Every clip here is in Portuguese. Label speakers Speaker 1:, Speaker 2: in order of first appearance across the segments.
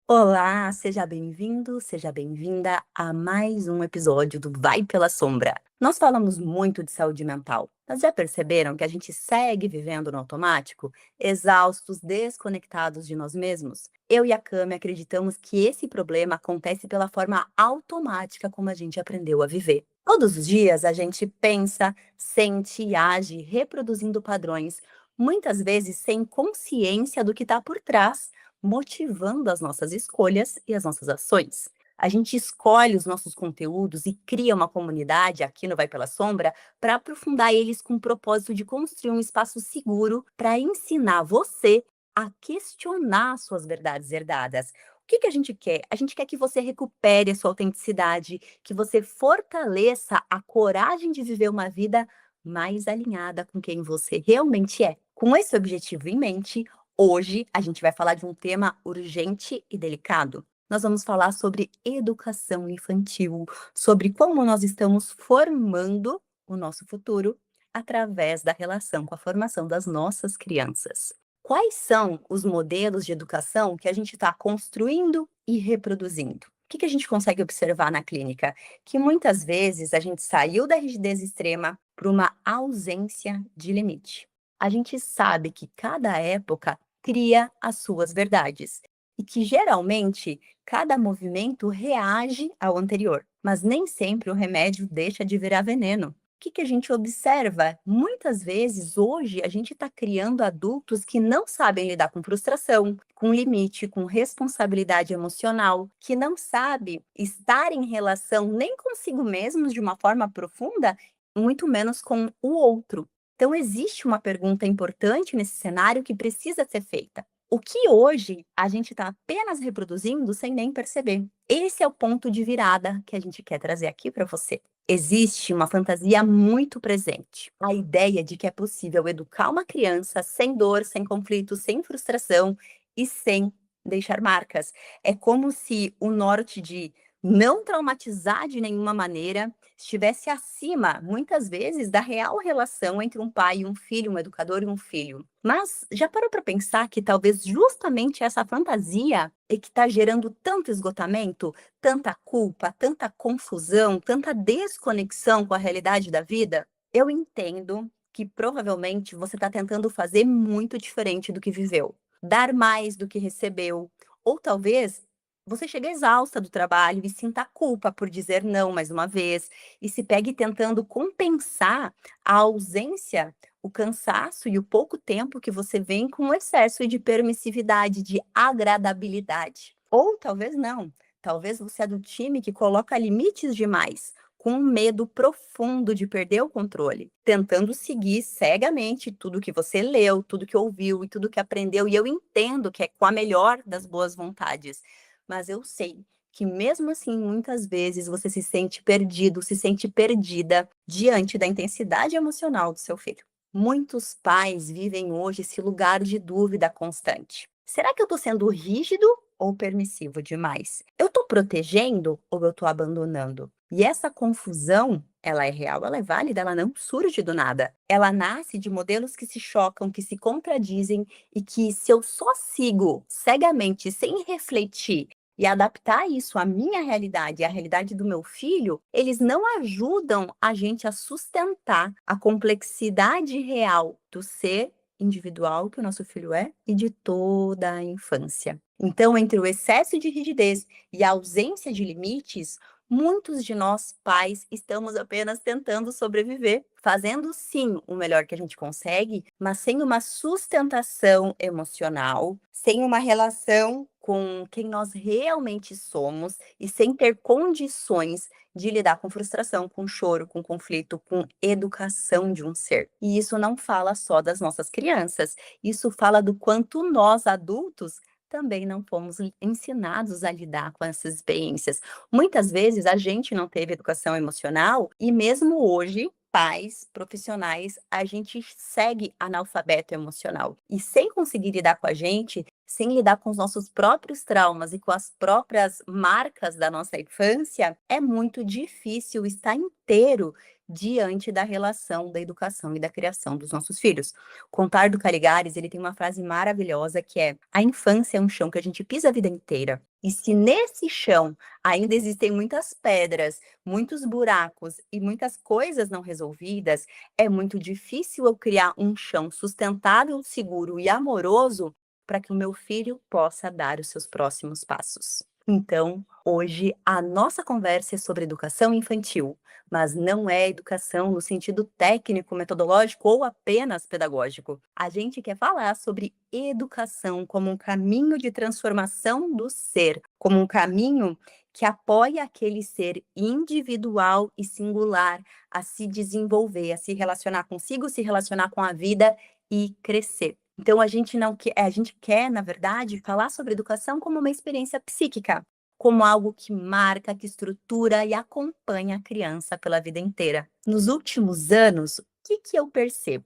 Speaker 1: Olá, seja bem-vindo, seja bem-vinda a mais um episódio do Vai pela Sombra. Nós falamos muito de saúde mental, mas já perceberam que a gente segue vivendo no automático, exaustos, desconectados de nós mesmos? Eu e a Cami acreditamos que esse problema acontece pela forma automática como a gente aprendeu a viver. Todos os dias a gente pensa, sente e age reproduzindo padrões, muitas vezes sem consciência do que está por trás, motivando as nossas escolhas e as nossas ações. A gente escolhe os nossos conteúdos e cria uma comunidade aqui no Vai Pela Sombra para aprofundar eles com o propósito de construir um espaço seguro para ensinar você a questionar suas verdades herdadas. O que a gente quer? A gente quer que você recupere a sua autenticidade, que você fortaleça a coragem de viver uma vida mais alinhada com quem você realmente é. Com esse objetivo em mente, hoje a gente vai falar de um tema urgente e delicado. Nós vamos falar sobre educação infantil, sobre como nós estamos formando o nosso futuro através da relação com a formação das nossas crianças. Quais são os modelos de educação que a gente está construindo e reproduzindo? O que a gente consegue observar na clínica? Que muitas vezes a gente saiu da rigidez extrema para uma ausência de limite. A gente sabe que cada época cria as suas verdades e que geralmente cada movimento reage ao anterior, mas nem sempre o remédio deixa de virar veneno. O que a gente observa? Muitas vezes, hoje, a gente está criando adultos que não sabem lidar com frustração, com limite, com responsabilidade emocional, que não sabe estar em relação nem consigo mesmos de uma forma profunda, muito menos com o outro. Então, existe uma pergunta importante nesse cenário que precisa ser feita. O que hoje a gente está apenas reproduzindo sem nem perceber? Esse é o ponto de virada que a gente quer trazer aqui para você. Existe uma fantasia muito presente. A ideia de que é possível educar uma criança sem dor, sem conflito, sem frustração e sem deixar marcas. É como se o norte de não traumatizar de nenhuma maneira estivesse acima, muitas vezes, da real relação entre um pai e um filho, um educador e um filho. Mas já parou para pensar que talvez justamente essa fantasia é que está gerando tanto esgotamento, tanta culpa, tanta confusão, tanta desconexão com a realidade da vida? Eu entendo que provavelmente você está tentando fazer muito diferente do que viveu, dar mais do que recebeu, ou talvez você chegue exausta do trabalho e sinta culpa por dizer não mais uma vez, e se pegue tentando compensar a ausência, o cansaço e o pouco tempo que você vem com o excesso de permissividade, de agradabilidade. Ou talvez não, talvez você é do time que coloca limites demais, com um medo profundo de perder o controle, tentando seguir cegamente tudo que você leu, tudo que ouviu e tudo que aprendeu. E eu entendo que é com a melhor das boas vontades, mas eu sei que mesmo assim, muitas vezes você se sente perdido, se sente perdida diante da intensidade emocional do seu filho. Muitos pais vivem hoje esse lugar de dúvida constante. Será que eu estou sendo rígido ou permissivo demais? Eu estou protegendo ou eu estou abandonando? E essa confusão, ela é real, ela é válida, ela não surge do nada. Ela nasce de modelos que se chocam, que se contradizem e que, se eu só sigo cegamente, sem refletir e adaptar isso à minha realidade e à realidade do meu filho, eles não ajudam a gente a sustentar a complexidade real do ser individual que o nosso filho é e de toda a infância. Então, entre o excesso de rigidez e a ausência de limites, muitos de nós pais estamos apenas tentando sobreviver, fazendo sim o melhor que a gente consegue, mas sem uma sustentação emocional, sem uma relação com quem nós realmente somos e sem ter condições de lidar com frustração, com choro, com conflito, com educação de um ser. E isso não fala só das nossas crianças, isso fala do quanto nós adultos também não fomos ensinados a lidar com essas experiências. Muitas vezes a gente não teve educação emocional e mesmo hoje, pais, profissionais, a gente segue analfabeto emocional. E sem conseguir lidar com a gente, sem lidar com os nossos próprios traumas e com as próprias marcas da nossa infância, é muito difícil estar inteiro diante da relação da educação e da criação dos nossos filhos. Contardo Caligares, ele tem uma frase maravilhosa que é: "A infância é um chão que a gente pisa a vida inteira, e se nesse chão ainda existem muitas pedras, muitos buracos e muitas coisas não resolvidas, é muito difícil eu criar um chão sustentável, seguro e amoroso para que o meu filho possa dar os seus próximos passos." Então, hoje a nossa conversa é sobre educação infantil, mas não é educação no sentido técnico, metodológico ou apenas pedagógico. A gente quer falar sobre educação como um caminho de transformação do ser, como um caminho que apoia aquele ser individual e singular a se desenvolver, a se relacionar consigo, se relacionar com a vida e crescer. Então a gente não quer, a gente quer, na verdade, falar sobre educação como uma experiência psíquica, como algo que marca, que estrutura e acompanha a criança pela vida inteira. Nos últimos anos, o que eu percebo?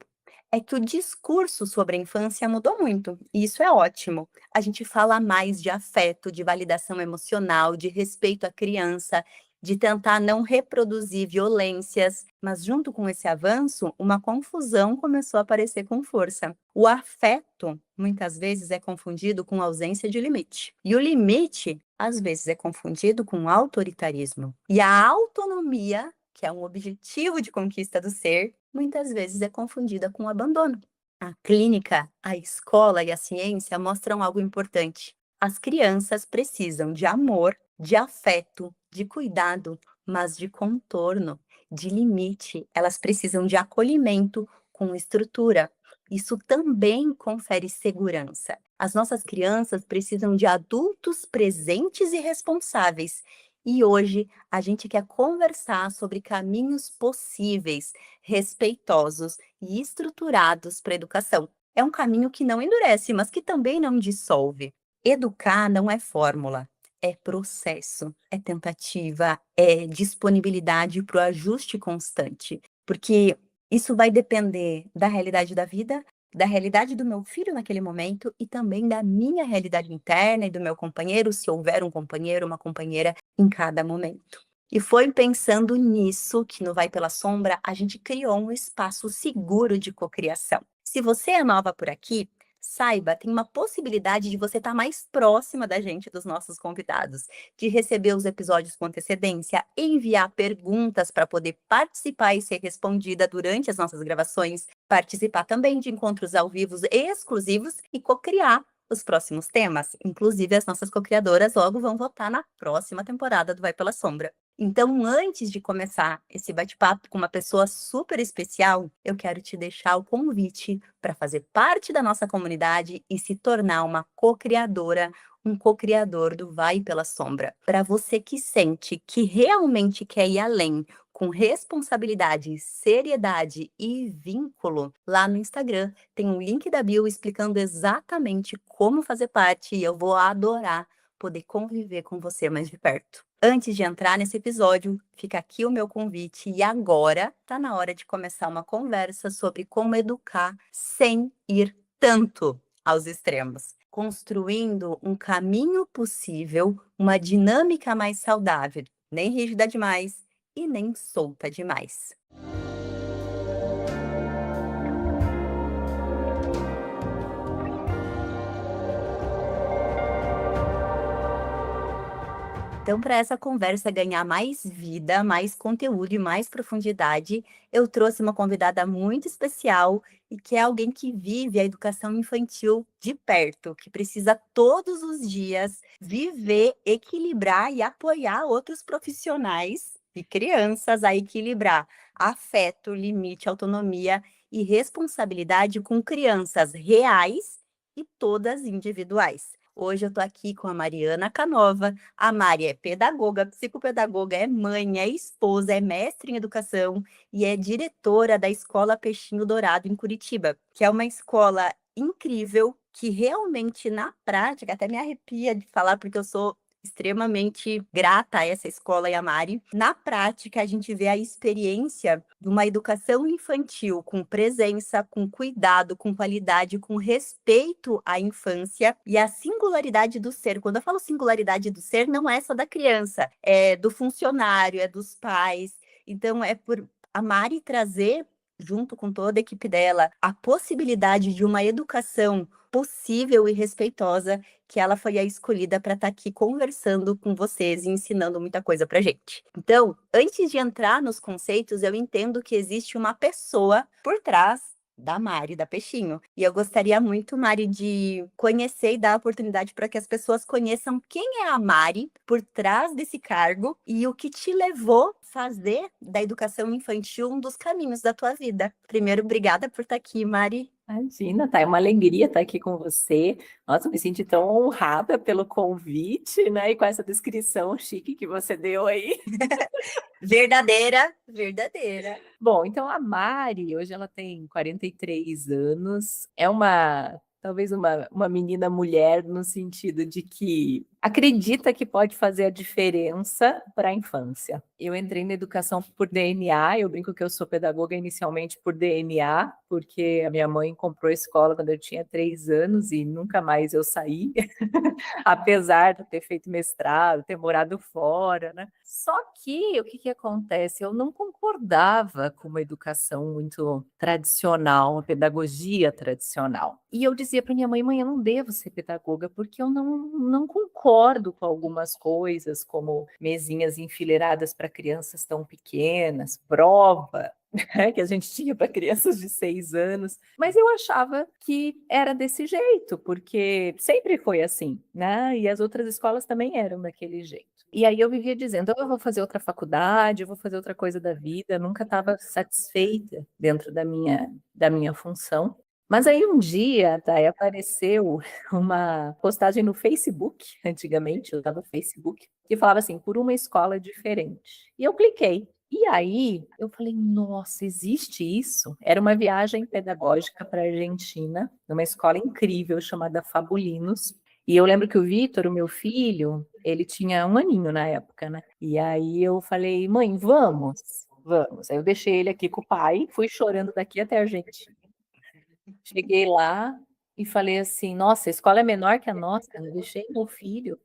Speaker 1: É que o discurso sobre a infância mudou muito, e isso é ótimo. A gente fala mais de afeto, de validação emocional, de respeito à criança, de tentar não reproduzir violências, mas junto com esse avanço, uma confusão começou a aparecer com força. O afeto, muitas vezes, é confundido com ausência de limite. E o limite, às vezes, é confundido com autoritarismo. E a autonomia, que é um objetivo de conquista do ser, muitas vezes é confundida com abandono. A clínica, a escola e a ciência mostram algo importante. As crianças precisam de amor, de afeto, de cuidado, mas de contorno, de limite. Elas precisam de acolhimento com estrutura. Isso também confere segurança. As nossas crianças precisam de adultos presentes e responsáveis. E hoje a gente quer conversar sobre caminhos possíveis, respeitosos e estruturados para a educação. É um caminho que não endurece, mas que também não dissolve. Educar não é fórmula, é processo, é tentativa, é disponibilidade para o ajuste constante, porque isso vai depender da realidade da vida, da realidade do meu filho naquele momento e também da minha realidade interna e do meu companheiro, se houver um companheiro, uma companheira em cada momento. E foi pensando nisso que no Vai Pela Sombra a gente criou um espaço seguro de cocriação. Se você é nova por aqui, saiba, tem uma possibilidade de você estar mais próxima da gente, dos nossos convidados, de receber os episódios com antecedência, enviar perguntas para poder participar e ser respondida durante as nossas gravações, participar também de encontros ao vivo exclusivos e cocriar os próximos temas. Inclusive, as nossas cocriadoras logo vão votar na próxima temporada do Vai Pela Sombra. Então, antes de começar esse bate-papo com uma pessoa super especial, eu quero te deixar o convite para fazer parte da nossa comunidade e se tornar uma co-criadora, um co-criador do Vai Pela Sombra. Para você que sente que realmente quer ir além, com responsabilidade, seriedade e vínculo, lá no Instagram tem um link da bio explicando exatamente como fazer parte e eu vou adorar poder conviver com você mais de perto. Antes de entrar nesse episódio, fica aqui o meu convite e agora tá na hora de começar uma conversa sobre como educar sem ir tanto aos extremos, construindo um caminho possível, uma dinâmica mais saudável, nem rígida demais e nem solta demais. Então, para essa conversa ganhar mais vida, mais conteúdo e mais profundidade, eu trouxe uma convidada muito especial e que é alguém que vive a educação infantil de perto, que precisa todos os dias viver, equilibrar e apoiar outros profissionais e crianças a equilibrar afeto, limite, autonomia e responsabilidade com crianças reais e todas individuais. Hoje eu estou aqui com a Mariana Canova. A Mari é pedagoga, psicopedagoga, é mãe, é esposa, é mestre em educação e é diretora da Escola Peixinho Dourado em Curitiba, que é uma escola incrível que realmente na prática, até me arrepia de falar porque eu sou extremamente grata a essa escola e a Mari. Na prática, a gente vê a experiência de uma educação infantil com presença, com cuidado, com qualidade, com respeito à infância e à singularidade do ser. Quando eu falo singularidade do ser, não é só da criança, é do funcionário, é dos pais. Então, é por a Mari trazer, junto com toda a equipe dela, a possibilidade de uma educação possível e respeitosa, que ela foi a escolhida para estar aqui conversando com vocês e ensinando muita coisa para gente. Então, antes de entrar nos conceitos, eu entendo que existe uma pessoa por trás da Mari, da Peixinho. E eu gostaria muito, Mari, de conhecer e dar a oportunidade para que as pessoas conheçam quem é a Mari por trás desse cargo e o que te levou a fazer da educação infantil um dos caminhos da tua vida. Primeiro, obrigada por estar aqui, Mari.
Speaker 2: Imagina, tá? É uma alegria estar aqui com você. Nossa, eu me senti tão honrada pelo convite, né? E com essa descrição chique que você deu aí.
Speaker 1: Verdadeira, verdadeira.
Speaker 2: Bom, então a Mari, hoje ela tem 43 anos, talvez uma menina mulher no sentido de que acredita que pode fazer a diferença para a infância. Eu entrei na educação por DNA, eu brinco que eu sou pedagoga inicialmente por DNA, porque a minha mãe comprou a escola quando eu tinha 3 anos e nunca mais eu saí, apesar de eu ter feito mestrado, ter morado fora, né? Só que o que acontece? Eu não concordava com uma educação muito tradicional, uma pedagogia tradicional. E eu dizia para minha mãe, mãe, eu não devo ser pedagoga porque eu não concordo com algumas coisas, como mesinhas enfileiradas para crianças tão pequenas, prova, né, que a gente tinha para crianças de 6 anos, mas eu achava que era desse jeito, porque sempre foi assim, né? E as outras escolas também eram daquele jeito. E aí eu vivia dizendo, eu vou fazer outra faculdade, eu vou fazer outra coisa da vida, nunca estava satisfeita dentro da minha função. Mas aí um dia, tá, aí apareceu uma postagem no Facebook, antigamente eu usava Facebook, que falava assim, por uma escola diferente. E eu cliquei. E aí eu falei, nossa, existe isso? Era uma viagem pedagógica para a Argentina, numa escola incrível chamada Fabulinos. E eu lembro que o Vitor, o meu filho, ele tinha 1 aninho na época, né? E aí eu falei, mãe, vamos, vamos. Aí eu deixei ele aqui com o pai, fui chorando daqui até a Argentina. Cheguei lá e falei assim, nossa, a escola é menor que a nossa, eu deixei meu filho.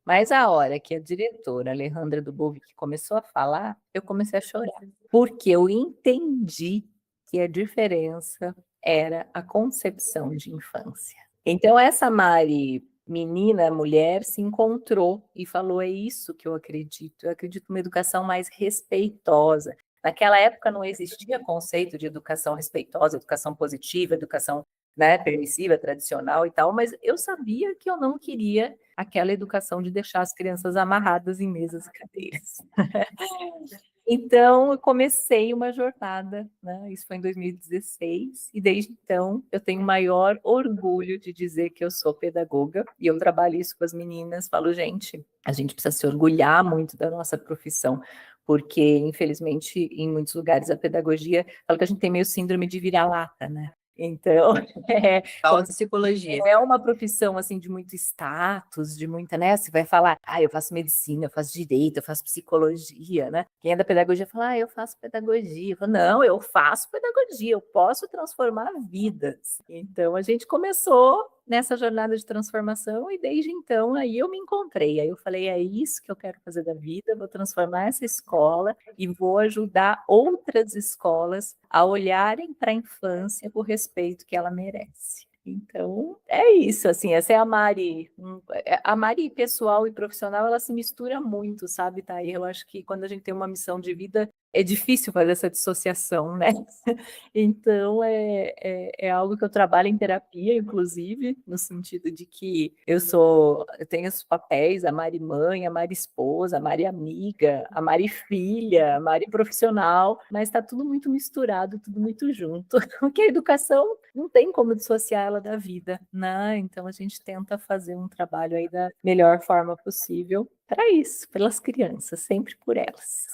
Speaker 2: Mas a hora que a diretora Alejandra Dubovik começou a falar, eu comecei a chorar, porque eu entendi que a diferença era a concepção de infância. Então essa Mari, menina, mulher, se encontrou e falou: é isso que eu acredito numa educação mais respeitosa. Naquela época não existia conceito de educação respeitosa, educação positiva, educação, né, permissiva, tradicional e tal, mas eu sabia que eu não queria aquela educação de deixar as crianças amarradas em mesas e cadeiras. Então, eu comecei uma jornada, né? Isso foi em 2016, e desde então eu tenho o maior orgulho de dizer que eu sou pedagoga, e eu trabalho isso com as meninas, falo, gente, a gente precisa se orgulhar muito da nossa profissão, porque, infelizmente, em muitos lugares a pedagogia, fala que a gente tem meio síndrome de vira-lata, né? Então,
Speaker 1: Qual psicologia?
Speaker 2: é uma profissão, assim, de muito status, de muita, né? Você vai falar, eu faço medicina, eu faço direito, eu faço psicologia, né? Quem é da pedagogia fala, eu faço pedagogia. Eu falo, não, eu faço pedagogia, eu posso transformar vidas. Então, a gente começou nessa jornada de transformação e desde então aí eu me encontrei. Aí eu falei, é isso que eu quero fazer da vida, vou transformar essa escola e vou ajudar outras escolas a olharem para a infância com o respeito que ela merece. Então, é isso, assim, essa é a Mari. A Mari pessoal e profissional, ela se mistura muito, sabe, Thay? Eu acho que quando a gente tem uma missão de vida, é difícil fazer essa dissociação, né? Então, é algo que eu trabalho em terapia, inclusive, no sentido de que eu tenho os papéis, a Mari mãe, a Mari esposa, a Mari amiga, a Mari filha, a Mari profissional, mas está tudo muito misturado, tudo muito junto, porque a educação não tem como dissociar ela da vida, né? Então, a gente tenta fazer um trabalho aí da melhor forma possível para isso, pelas crianças, sempre por elas.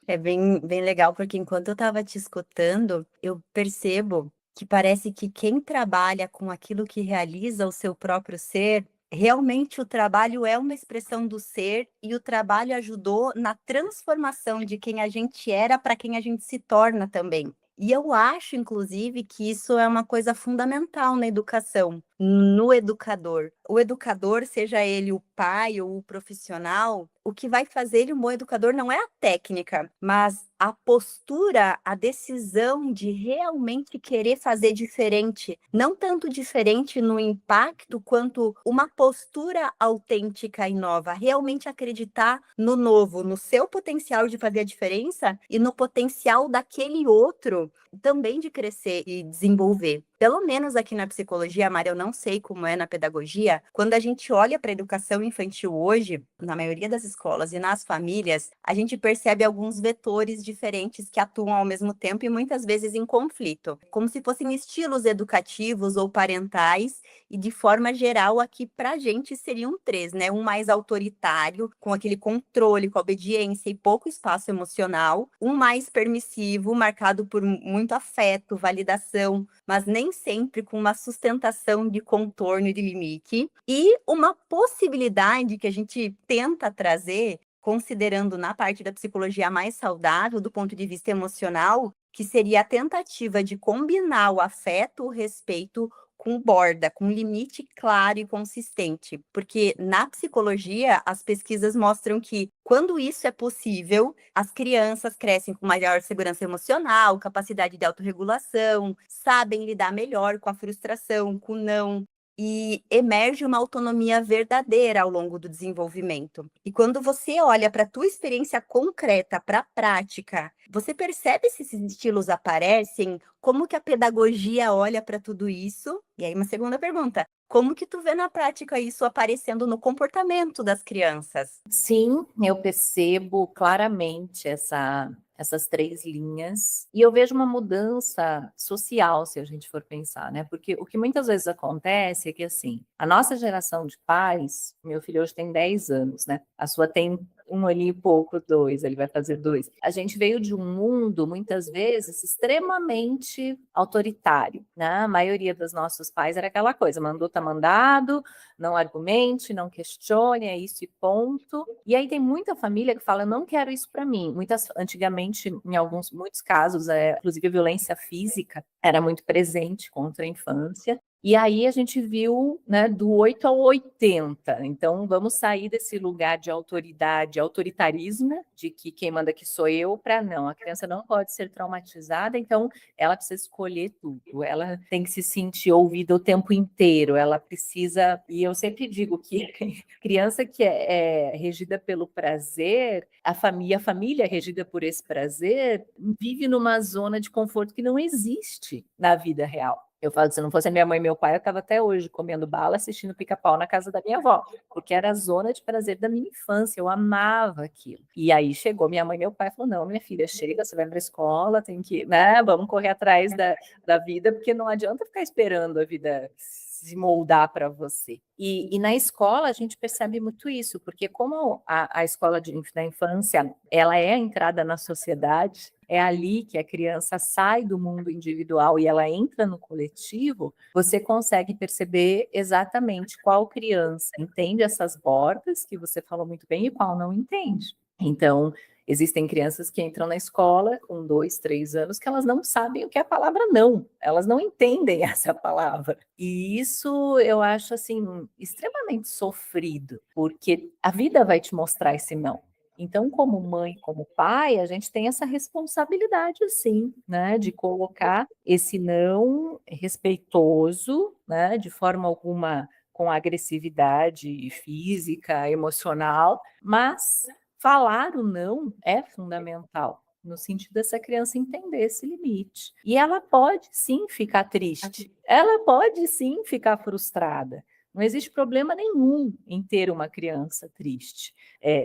Speaker 1: É bem, bem legal, porque enquanto eu estava te escutando, eu percebo que parece que quem trabalha com aquilo que realiza o seu próprio ser, realmente o trabalho é uma expressão do ser e o trabalho ajudou na transformação de quem a gente era para quem a gente se torna também. E eu acho, inclusive, que isso é uma coisa fundamental na educação, no educador. O educador, seja ele o pai ou o profissional, o que vai fazer ele um bom educador não é a técnica, mas a postura, a decisão de realmente querer fazer diferente. Não tanto diferente no impacto, quanto uma postura autêntica e nova. Realmente acreditar no novo, no seu potencial de fazer a diferença e no potencial daquele outro também de crescer e desenvolver. Pelo menos aqui na psicologia, Mari, eu não sei como é na pedagogia, quando a gente olha para a educação infantil hoje, na maioria das escolas e nas famílias, a gente percebe alguns vetores diferentes que atuam ao mesmo tempo e muitas vezes em conflito, como se fossem estilos educativos ou parentais, e de forma geral aqui para a gente seriam três, né? Um mais autoritário, com aquele controle, com obediência e pouco espaço emocional, um mais permissivo, marcado por muito afeto, validação, mas nem sempre com uma sustentação de contorno e de limite, e uma possibilidade que a gente tenta trazer, considerando na parte da psicologia mais saudável, do ponto de vista emocional, que seria a tentativa de combinar o afeto, o respeito com borda, com limite claro e consistente. Porque na psicologia, as pesquisas mostram que, quando isso é possível, as crianças crescem com maior segurança emocional, capacidade de autorregulação, sabem lidar melhor com a frustração, com o não, e emerge uma autonomia verdadeira ao longo do desenvolvimento. E quando você olha para a tua experiência concreta, para a prática, você percebe se esses estilos aparecem? Como que a pedagogia olha para tudo isso? E aí uma segunda pergunta, como que tu vê na prática isso aparecendo no comportamento das crianças?
Speaker 2: Sim, eu percebo claramente essas 3 linhas, e eu vejo uma mudança social, se a gente for pensar, né, porque o que muitas vezes acontece é que, assim, a nossa geração de pais, meu filho hoje tem 10 anos, né, a sua tem 1 aninho e pouco, 2, ele vai fazer 2. A gente veio de um mundo, muitas vezes, extremamente autoritário, né, a maioria dos nossos pais era aquela coisa, mandou tá mandado, não argumente, não questione, é isso e ponto. E aí tem muita família que fala, eu não quero isso para mim. Antigamente, muitos casos, inclusive a violência física era muito presente contra a infância. E aí a gente viu, né, do 8 ao 80. Então vamos sair desse lugar de autoridade, autoritarismo, de que quem manda aqui sou eu, para não. A criança não pode ser traumatizada, então ela precisa escolher tudo, ela tem que se sentir ouvida o tempo inteiro, ela precisa, e eu sempre digo que criança que é regida pelo prazer, a família regida por esse prazer, vive numa zona de conforto que não existe na vida real. Eu falo, se não fosse a minha mãe e meu pai, eu estava até hoje comendo bala, assistindo pica-pau na casa da minha avó, porque era a zona de prazer da minha infância, eu amava aquilo. E aí chegou minha mãe e meu pai e falou, não, minha filha, chega, você vai para a escola, tem que, né, vamos correr atrás da vida, porque não adianta ficar esperando a vida se moldar para você. E na escola a gente percebe muito isso, porque como a escola da infância, ela é a entrada na sociedade, é ali que a criança sai do mundo individual e ela entra no coletivo, você consegue perceber exatamente qual criança entende essas bordas, que você falou muito bem, e qual não entende. Então, existem crianças que entram na escola com 2, 3 anos que elas não sabem o que é a palavra não, elas não entendem essa palavra. E isso eu acho assim extremamente sofrido, porque a vida vai te mostrar esse não. Então, como mãe, como pai, a gente tem essa responsabilidade, sim, né, de colocar esse não respeitoso, né, de forma alguma com agressividade física, emocional, mas falar o não é fundamental, no sentido dessa criança entender esse limite. E ela pode sim ficar triste, ela pode sim ficar frustrada. Não existe problema nenhum em ter uma criança triste.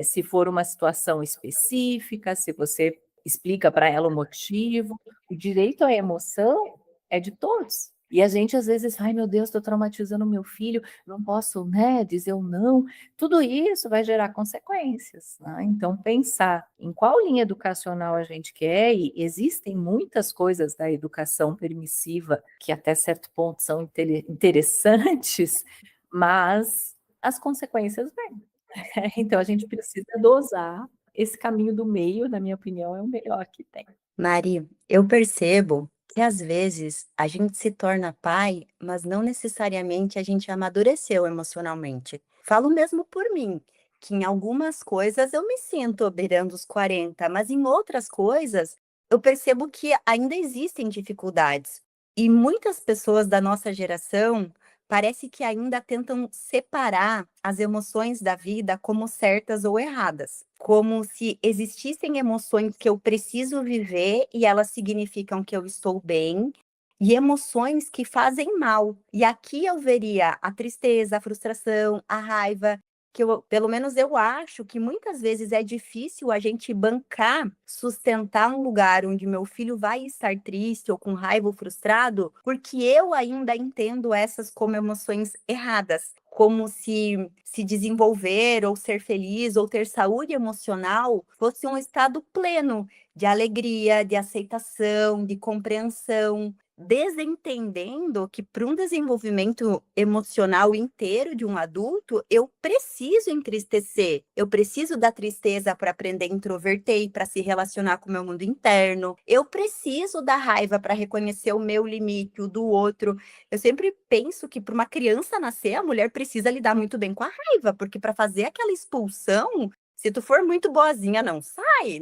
Speaker 2: Se for uma situação específica, se você explica para ela o motivo, o direito à emoção é de todos. E a gente às vezes, ai meu Deus, estou traumatizando meu filho, não posso, né, dizer o não. Tudo isso vai gerar consequências, né? Então, pensar em qual linha educacional a gente quer, e existem muitas coisas da educação permissiva que até certo ponto são interessantes, mas as consequências vêm. Então, a gente precisa dosar. Esse caminho do meio, na minha opinião, é o melhor que tem.
Speaker 1: Mari, eu percebo Que às vezes a gente se torna pai, mas não necessariamente a gente amadureceu emocionalmente. Falo mesmo por mim, que em algumas coisas eu me sinto beirando os 40, mas em outras coisas eu percebo que ainda existem dificuldades. E muitas pessoas da nossa geração parece que ainda tentam separar as emoções da vida como certas ou erradas, como se existissem emoções que eu preciso viver e elas significam que eu estou bem, e emoções que fazem mal. E aqui eu veria a tristeza, a frustração, a raiva, que eu, pelo menos eu acho que muitas vezes é difícil a gente bancar, sustentar um lugar onde meu filho vai estar triste ou com raiva ou frustrado, porque eu ainda entendo essas como emoções erradas, como se desenvolver ou ser feliz ou ter saúde emocional fosse um estado pleno de alegria, de aceitação, de compreensão, desentendendo que para um desenvolvimento emocional inteiro de um adulto, eu preciso entristecer, eu preciso da tristeza para aprender a introverter e para se relacionar com o meu mundo interno, eu preciso da raiva para reconhecer o meu limite, o do outro. Eu sempre penso que para uma criança nascer, a mulher precisa lidar muito bem com a raiva, porque para fazer aquela expulsão, se tu for muito boazinha, não sai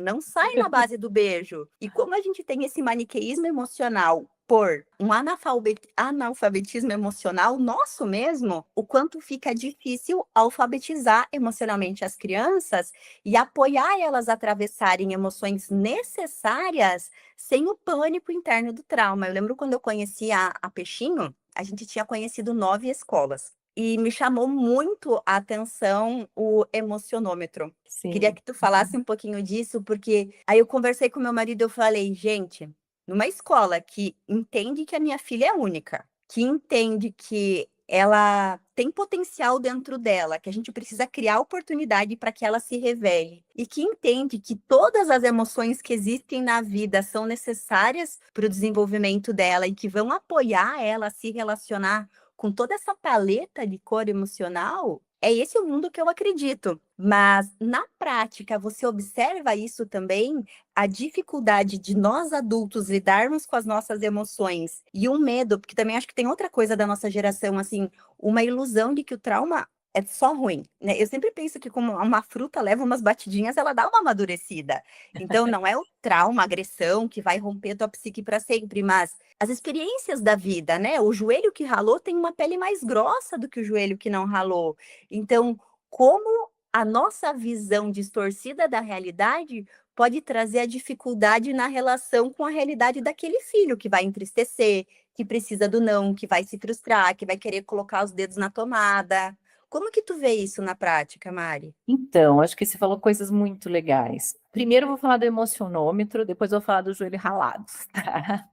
Speaker 1: na base do beijo. E como a gente tem esse maniqueísmo emocional por um analfabetismo emocional nosso mesmo, o quanto fica difícil alfabetizar emocionalmente as crianças e apoiar elas a atravessarem emoções necessárias sem o pânico interno do trauma. Eu lembro quando eu conheci a Peixinho, a gente tinha conhecido 9 escolas. E me chamou muito a atenção o emocionômetro. Queria
Speaker 2: Sim.
Speaker 1: que tu falasse um pouquinho disso, porque aí eu conversei com meu marido, eu falei, gente, numa escola que entende que a minha filha é única, que entende que ela tem potencial dentro dela, que a gente precisa criar oportunidade para que ela se revele, e que entende que todas as emoções que existem na vida são necessárias para o desenvolvimento dela e que vão apoiar ela a se relacionar com toda essa paleta de cor emocional, é esse o mundo que eu acredito. Mas na prática, você observa isso também? A dificuldade de nós adultos lidarmos com as nossas emoções e um medo, porque também acho que tem outra coisa da nossa geração, assim, uma ilusão de que o trauma é só ruim, né? Eu sempre penso que como uma fruta leva umas batidinhas, ela dá uma amadurecida. Então não é o trauma, a agressão que vai romper tua psique para sempre, mas as experiências da vida, né? O joelho que ralou tem uma pele mais grossa do que o joelho que não ralou. Então, como a nossa visão distorcida da realidade pode trazer a dificuldade na relação com a realidade daquele filho que vai entristecer, que precisa do não, que vai se frustrar, que vai querer colocar os dedos na tomada. Como que tu vê isso na prática, Mari?
Speaker 2: Então, acho que você falou coisas muito legais. Primeiro eu vou falar do emocionômetro, depois eu vou falar do joelho ralado, tá?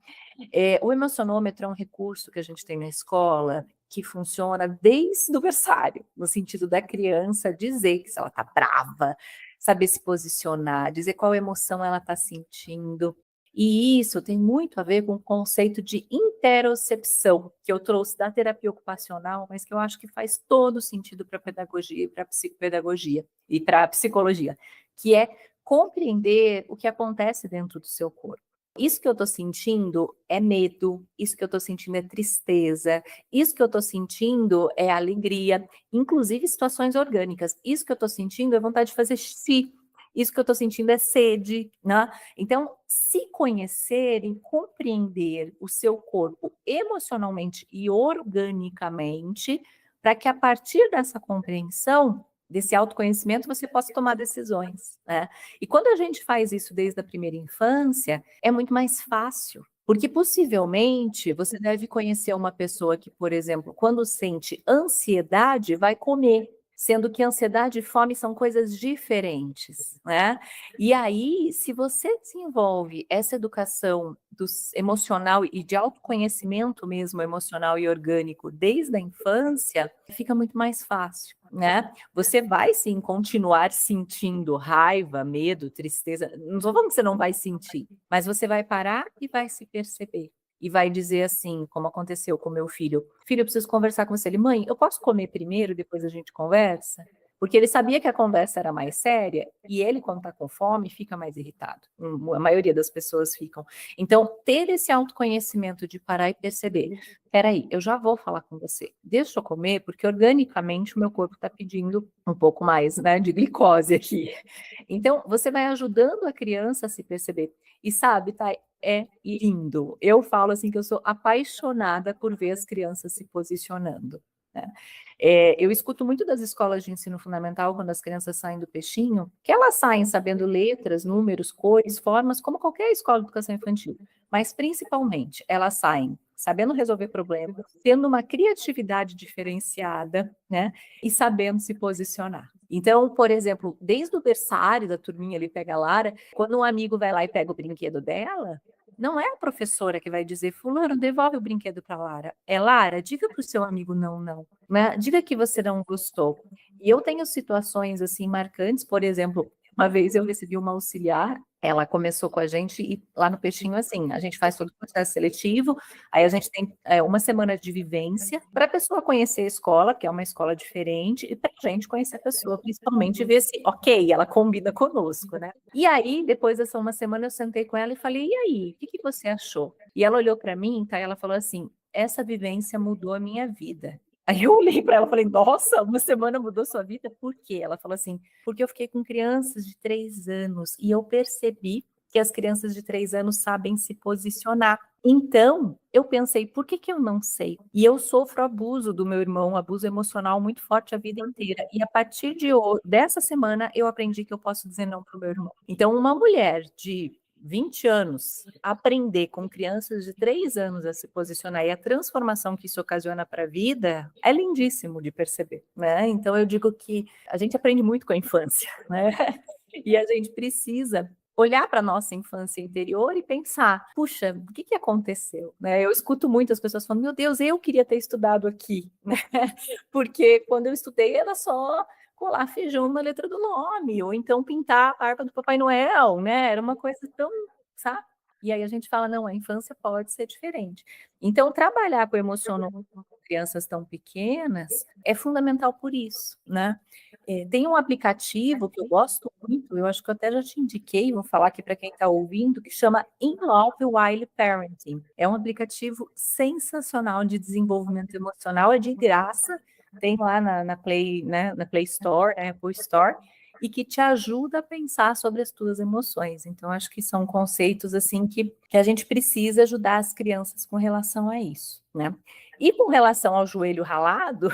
Speaker 2: O emocionômetro é um recurso que a gente tem na escola que funciona desde o berçário, no sentido da criança dizer que se ela está brava, saber se posicionar, dizer qual emoção ela está sentindo. E isso tem muito a ver com o conceito de interocepção, que eu trouxe da terapia ocupacional, mas que eu acho que faz todo sentido para a pedagogia e para a psicopedagogia e para a psicologia, que é compreender o que acontece dentro do seu corpo. Isso que eu estou sentindo é medo, isso que eu estou sentindo é tristeza, isso que eu estou sentindo é alegria, inclusive situações orgânicas. Isso que eu estou sentindo é vontade de fazer xixi, isso que eu estou sentindo é sede, né? Então, se conhecer e compreender o seu corpo emocionalmente e organicamente, para que a partir dessa compreensão, desse autoconhecimento, você possa tomar decisões, né? E quando a gente faz isso desde a primeira infância, é muito mais fácil. Porque possivelmente você deve conhecer uma pessoa que, por exemplo, quando sente ansiedade, vai comer, sendo que ansiedade e fome são coisas diferentes, né? E aí, se você desenvolve essa educação emocional e de autoconhecimento mesmo emocional e orgânico desde a infância, fica muito mais fácil, né? Você vai sim continuar sentindo raiva, medo, tristeza. Não estou falando que você não vai sentir, mas você vai parar e vai se perceber. E vai dizer assim, como aconteceu com meu filho: Filho, eu preciso conversar com você. Ele: Mãe, eu posso comer primeiro, depois a gente conversa? Porque ele sabia que a conversa era mais séria e ele, quando está com fome, fica mais irritado. A maioria das pessoas ficam. Então, ter esse autoconhecimento de parar e perceber: peraí, eu já vou falar com você, deixa eu comer, porque organicamente o meu corpo está pedindo um pouco mais, né, de glicose aqui. Então, você vai ajudando a criança a se perceber. E sabe, tá? É lindo. Eu falo assim que eu sou apaixonada por ver as crianças se posicionando, né? Eu escuto muito das escolas de ensino fundamental, quando as crianças saem do peixinho, que elas saem sabendo letras, números, cores, formas, como qualquer escola de educação infantil. Mas, principalmente, elas saem sabendo resolver problemas, tendo uma criatividade diferenciada, né? E sabendo se posicionar. Então, por exemplo, desde o berçário da turminha ali, pega a Lara, quando um amigo vai lá e pega o brinquedo dela, não é a professora que vai dizer: fulano, devolve o brinquedo para Lara. É: Lara, diga para o seu amigo não, não. Né? Diga que você não gostou. E eu tenho situações assim marcantes, por exemplo, uma vez eu recebi uma auxiliar, ela começou com a gente e lá no Peixinho, assim, a gente faz todo o processo seletivo, aí a gente tem uma semana de vivência para a pessoa conhecer a escola, que é uma escola diferente, e para a gente conhecer a pessoa, principalmente ver se, ok, ela combina conosco, né? E aí, depois dessa uma semana, eu sentei com ela e falei: e aí, o que você achou? E ela olhou para mim, tá? E ela falou assim: essa vivência mudou a minha vida. Aí eu olhei para ela e falei: nossa, uma semana mudou sua vida? Por quê? Ela falou assim: porque eu fiquei com crianças de 3 anos e eu percebi que as crianças de 3 anos sabem se posicionar. Então, eu pensei: por que eu não sei? E eu sofro abuso do meu irmão, abuso emocional muito forte a vida inteira. E a partir dessa semana, eu aprendi que eu posso dizer não para o meu irmão. Então, uma mulher de 20 anos, aprender com crianças de 3 anos a se posicionar e a transformação que isso ocasiona para a vida é lindíssimo de perceber, né? Então eu digo que a gente aprende muito com a infância, né? E a gente precisa olhar para a nossa infância interior e pensar: puxa, o que aconteceu? Né? Eu escuto muitas pessoas falando: meu Deus, eu queria ter estudado aqui, né? Porque quando eu estudei era só colar feijão na letra do nome, ou então pintar a harpa do Papai Noel, né? Era uma coisa tão, sabe? E aí a gente fala: não, a infância pode ser diferente. Então, trabalhar com o emocional com crianças tão pequenas é fundamental por isso, né? Tem um aplicativo que eu gosto muito, eu acho que eu até já te indiquei, vou falar aqui para quem está ouvindo, que chama In Love While Parenting. É um aplicativo sensacional de desenvolvimento emocional, é de graça, tem lá na Play, né, na Play Store, né, Apple Store, e que te ajuda a pensar sobre as tuas emoções. Então, acho que são conceitos assim que a gente precisa ajudar as crianças com relação a isso, né? E com relação ao joelho ralado,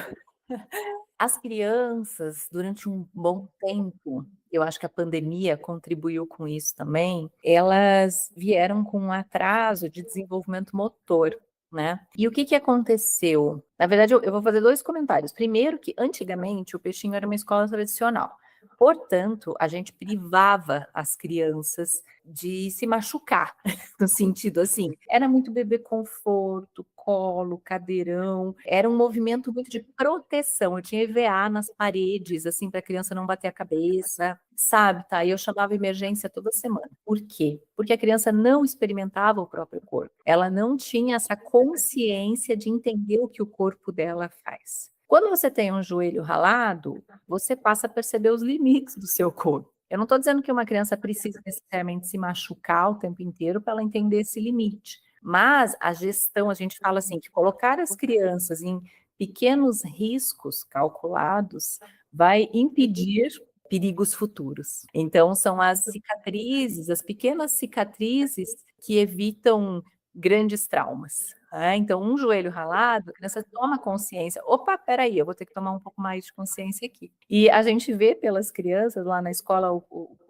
Speaker 2: as crianças, durante um bom tempo, eu acho que a pandemia contribuiu com isso também, elas vieram com um atraso de desenvolvimento motor, né? E o que aconteceu? Na verdade, eu vou fazer 2 comentários. Primeiro, que antigamente o Peixinho era uma escola tradicional. Portanto, a gente privava as crianças de se machucar, no sentido assim, era muito bebê conforto, colo, cadeirão, era um movimento muito de proteção. Eu tinha EVA nas paredes, assim, para a criança não bater a cabeça, sabe, tá? E eu chamava emergência toda semana. Por quê? Porque a criança não experimentava o próprio corpo. Ela não tinha essa consciência de entender o que o corpo dela faz. Quando você tem um joelho ralado, você passa a perceber os limites do seu corpo. Eu não estou dizendo que uma criança precisa necessariamente se machucar o tempo inteiro para ela entender esse limite. Mas a gestão, a gente fala assim, que colocar as crianças em pequenos riscos calculados vai impedir perigos futuros. Então, são as cicatrizes, as pequenas cicatrizes que evitam grandes traumas. Então, um joelho ralado, a criança toma consciência: opa, peraí, eu vou ter que tomar um pouco mais de consciência aqui. E a gente vê pelas crianças lá na escola,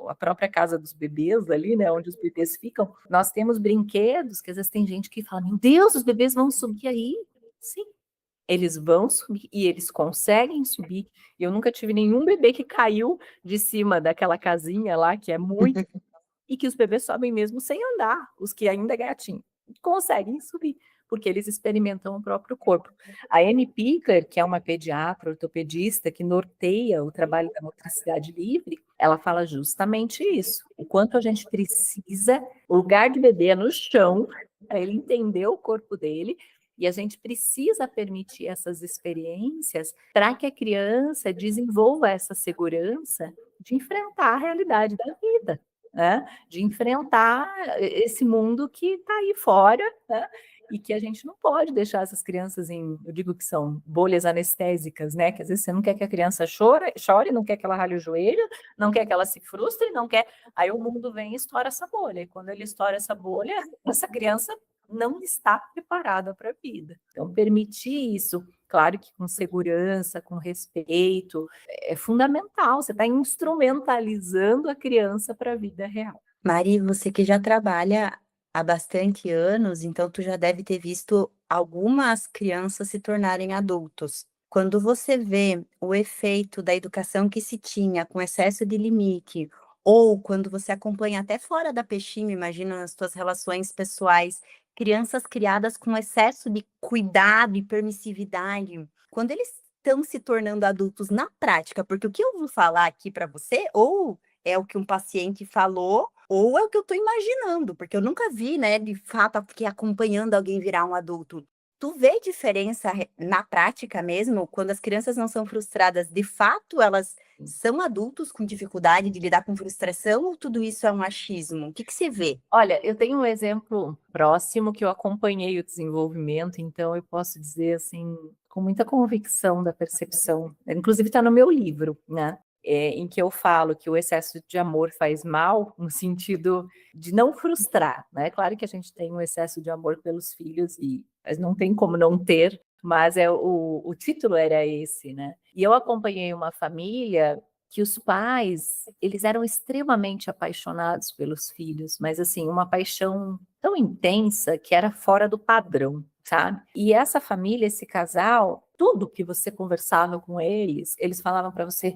Speaker 2: a própria casa dos bebês ali, né, onde os bebês ficam, nós temos brinquedos que às vezes tem gente que fala: meu Deus, os bebês vão subir aí. Sim, eles vão subir e eles conseguem subir. E eu nunca tive nenhum bebê que caiu de cima daquela casinha lá, que é muito, e que os bebês sobem mesmo sem andar, os que ainda é gatinho, conseguem subir, porque eles experimentam o próprio corpo. A Anne Pickler, que é uma pediatra, ortopedista, que norteia o trabalho da motricidade livre, ela fala justamente isso, o quanto a gente precisa, o lugar de bebê é no chão, para ele entender o corpo dele, E a gente precisa permitir essas experiências para que a criança desenvolva essa segurança de enfrentar a realidade da vida, né? De enfrentar esse mundo que está aí fora, né? E que a gente não pode deixar essas crianças eu digo que são bolhas anestésicas, né? Que às vezes você não quer que a criança chore, não quer que ela rale o joelho, não quer que ela se frustre, não quer. Aí o mundo vem e estoura essa bolha. E quando ele estoura essa bolha, essa criança não está preparada para a vida. Então, permitir isso, claro que com segurança, com respeito, é fundamental. Você está instrumentalizando a criança para a vida real.
Speaker 1: Mari, você que já trabalha há bastante anos, então tu já deve ter visto algumas crianças se tornarem adultos. Quando você vê o efeito da educação que se tinha com excesso de limite, ou quando você acompanha até fora da peixinho, imagina nas tuas relações pessoais, crianças criadas com excesso de cuidado e permissividade, quando eles estão se tornando adultos na prática, porque o que eu vou falar aqui para você, ou é o que um paciente falou, ou é o que eu estou imaginando, porque eu nunca vi, né, de fato, fiquei acompanhando alguém virar um adulto. Tu vê diferença na prática mesmo, quando as crianças não são frustradas, de fato elas são adultos com dificuldade de lidar com frustração ou tudo isso é um achismo? O que que você vê?
Speaker 2: Olha, eu tenho um exemplo próximo que eu acompanhei o desenvolvimento, então eu posso dizer assim, com muita convicção da percepção, inclusive está no meu livro, né? Em que eu falo que o excesso de amor faz mal, no sentido de não frustrar, né? Claro que a gente tem um excesso de amor pelos filhos, mas não tem como não ter, mas o título era esse, né? E eu acompanhei uma família que os pais, eles eram extremamente apaixonados pelos filhos, mas assim, uma paixão tão intensa que era fora do padrão, sabe? E essa família, esse casal, tudo que você conversava com eles falavam para você: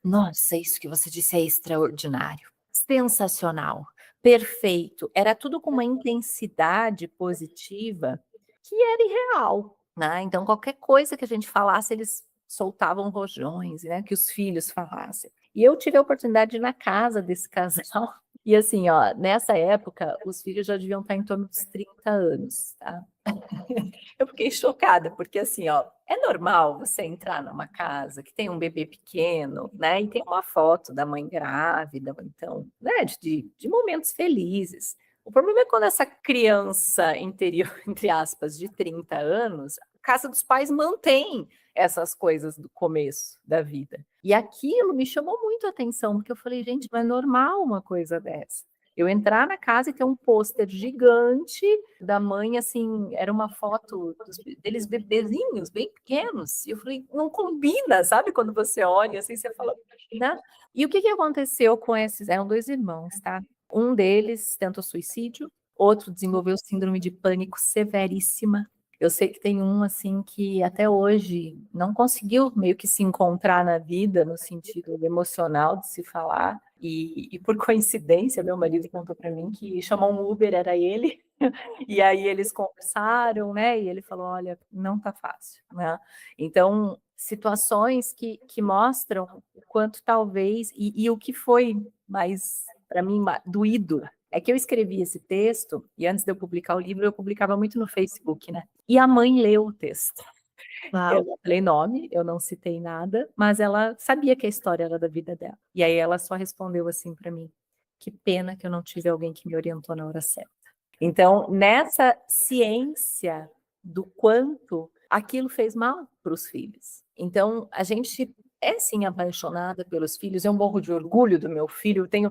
Speaker 2: nossa, isso que você disse é extraordinário, sensacional, perfeito. Era tudo com uma intensidade positiva que era irreal, né? Então, qualquer coisa que a gente falasse, eles soltavam rojões, né? Que os filhos falassem. E eu tive a oportunidade de ir na casa desse casal. E assim, ó, nessa época, os filhos já deviam estar em torno dos 30 anos, tá? Eu fiquei chocada, porque assim, ó, é normal você entrar numa casa que tem um bebê pequeno, né, e tem uma foto da mãe grávida, ou então, né, de momentos felizes. O problema é quando essa criança interior, entre aspas, de 30 anos, a casa dos pais mantém essas coisas do começo da vida. E aquilo me chamou muito a atenção, porque eu falei, gente, não é normal uma coisa dessa. Eu entrar na casa e ter um pôster gigante da mãe, assim, era uma foto deles bebezinhos, bem pequenos. E eu falei, não combina, sabe? Quando você olha assim, você fala, né? E o que aconteceu com esses? Eram 2 irmãos, tá? Um deles tentou suicídio, outro desenvolveu síndrome de pânico severíssima. Eu sei que tem um, assim, que até hoje não conseguiu meio que se encontrar na vida, no sentido emocional de se falar. E por coincidência, meu marido contou para mim que chamou um Uber, era ele, e aí eles conversaram, né? E ele falou: olha, não tá fácil, né? Então, situações que mostram o quanto talvez, e o que foi mais, para mim, doído, é que eu escrevi esse texto, e antes de eu publicar o livro, eu publicava muito no Facebook, né? E a mãe leu o texto. Eu
Speaker 1: Uau!
Speaker 2: não falei nome, eu não citei nada, mas ela sabia que a história era da vida dela. E aí ela só respondeu assim para mim: que pena que eu não tive alguém que me orientou na hora certa. Então, nessa ciência do quanto aquilo fez mal para os filhos. Então, a gente é sim apaixonada pelos filhos, eu morro de orgulho do meu filho, eu tenho,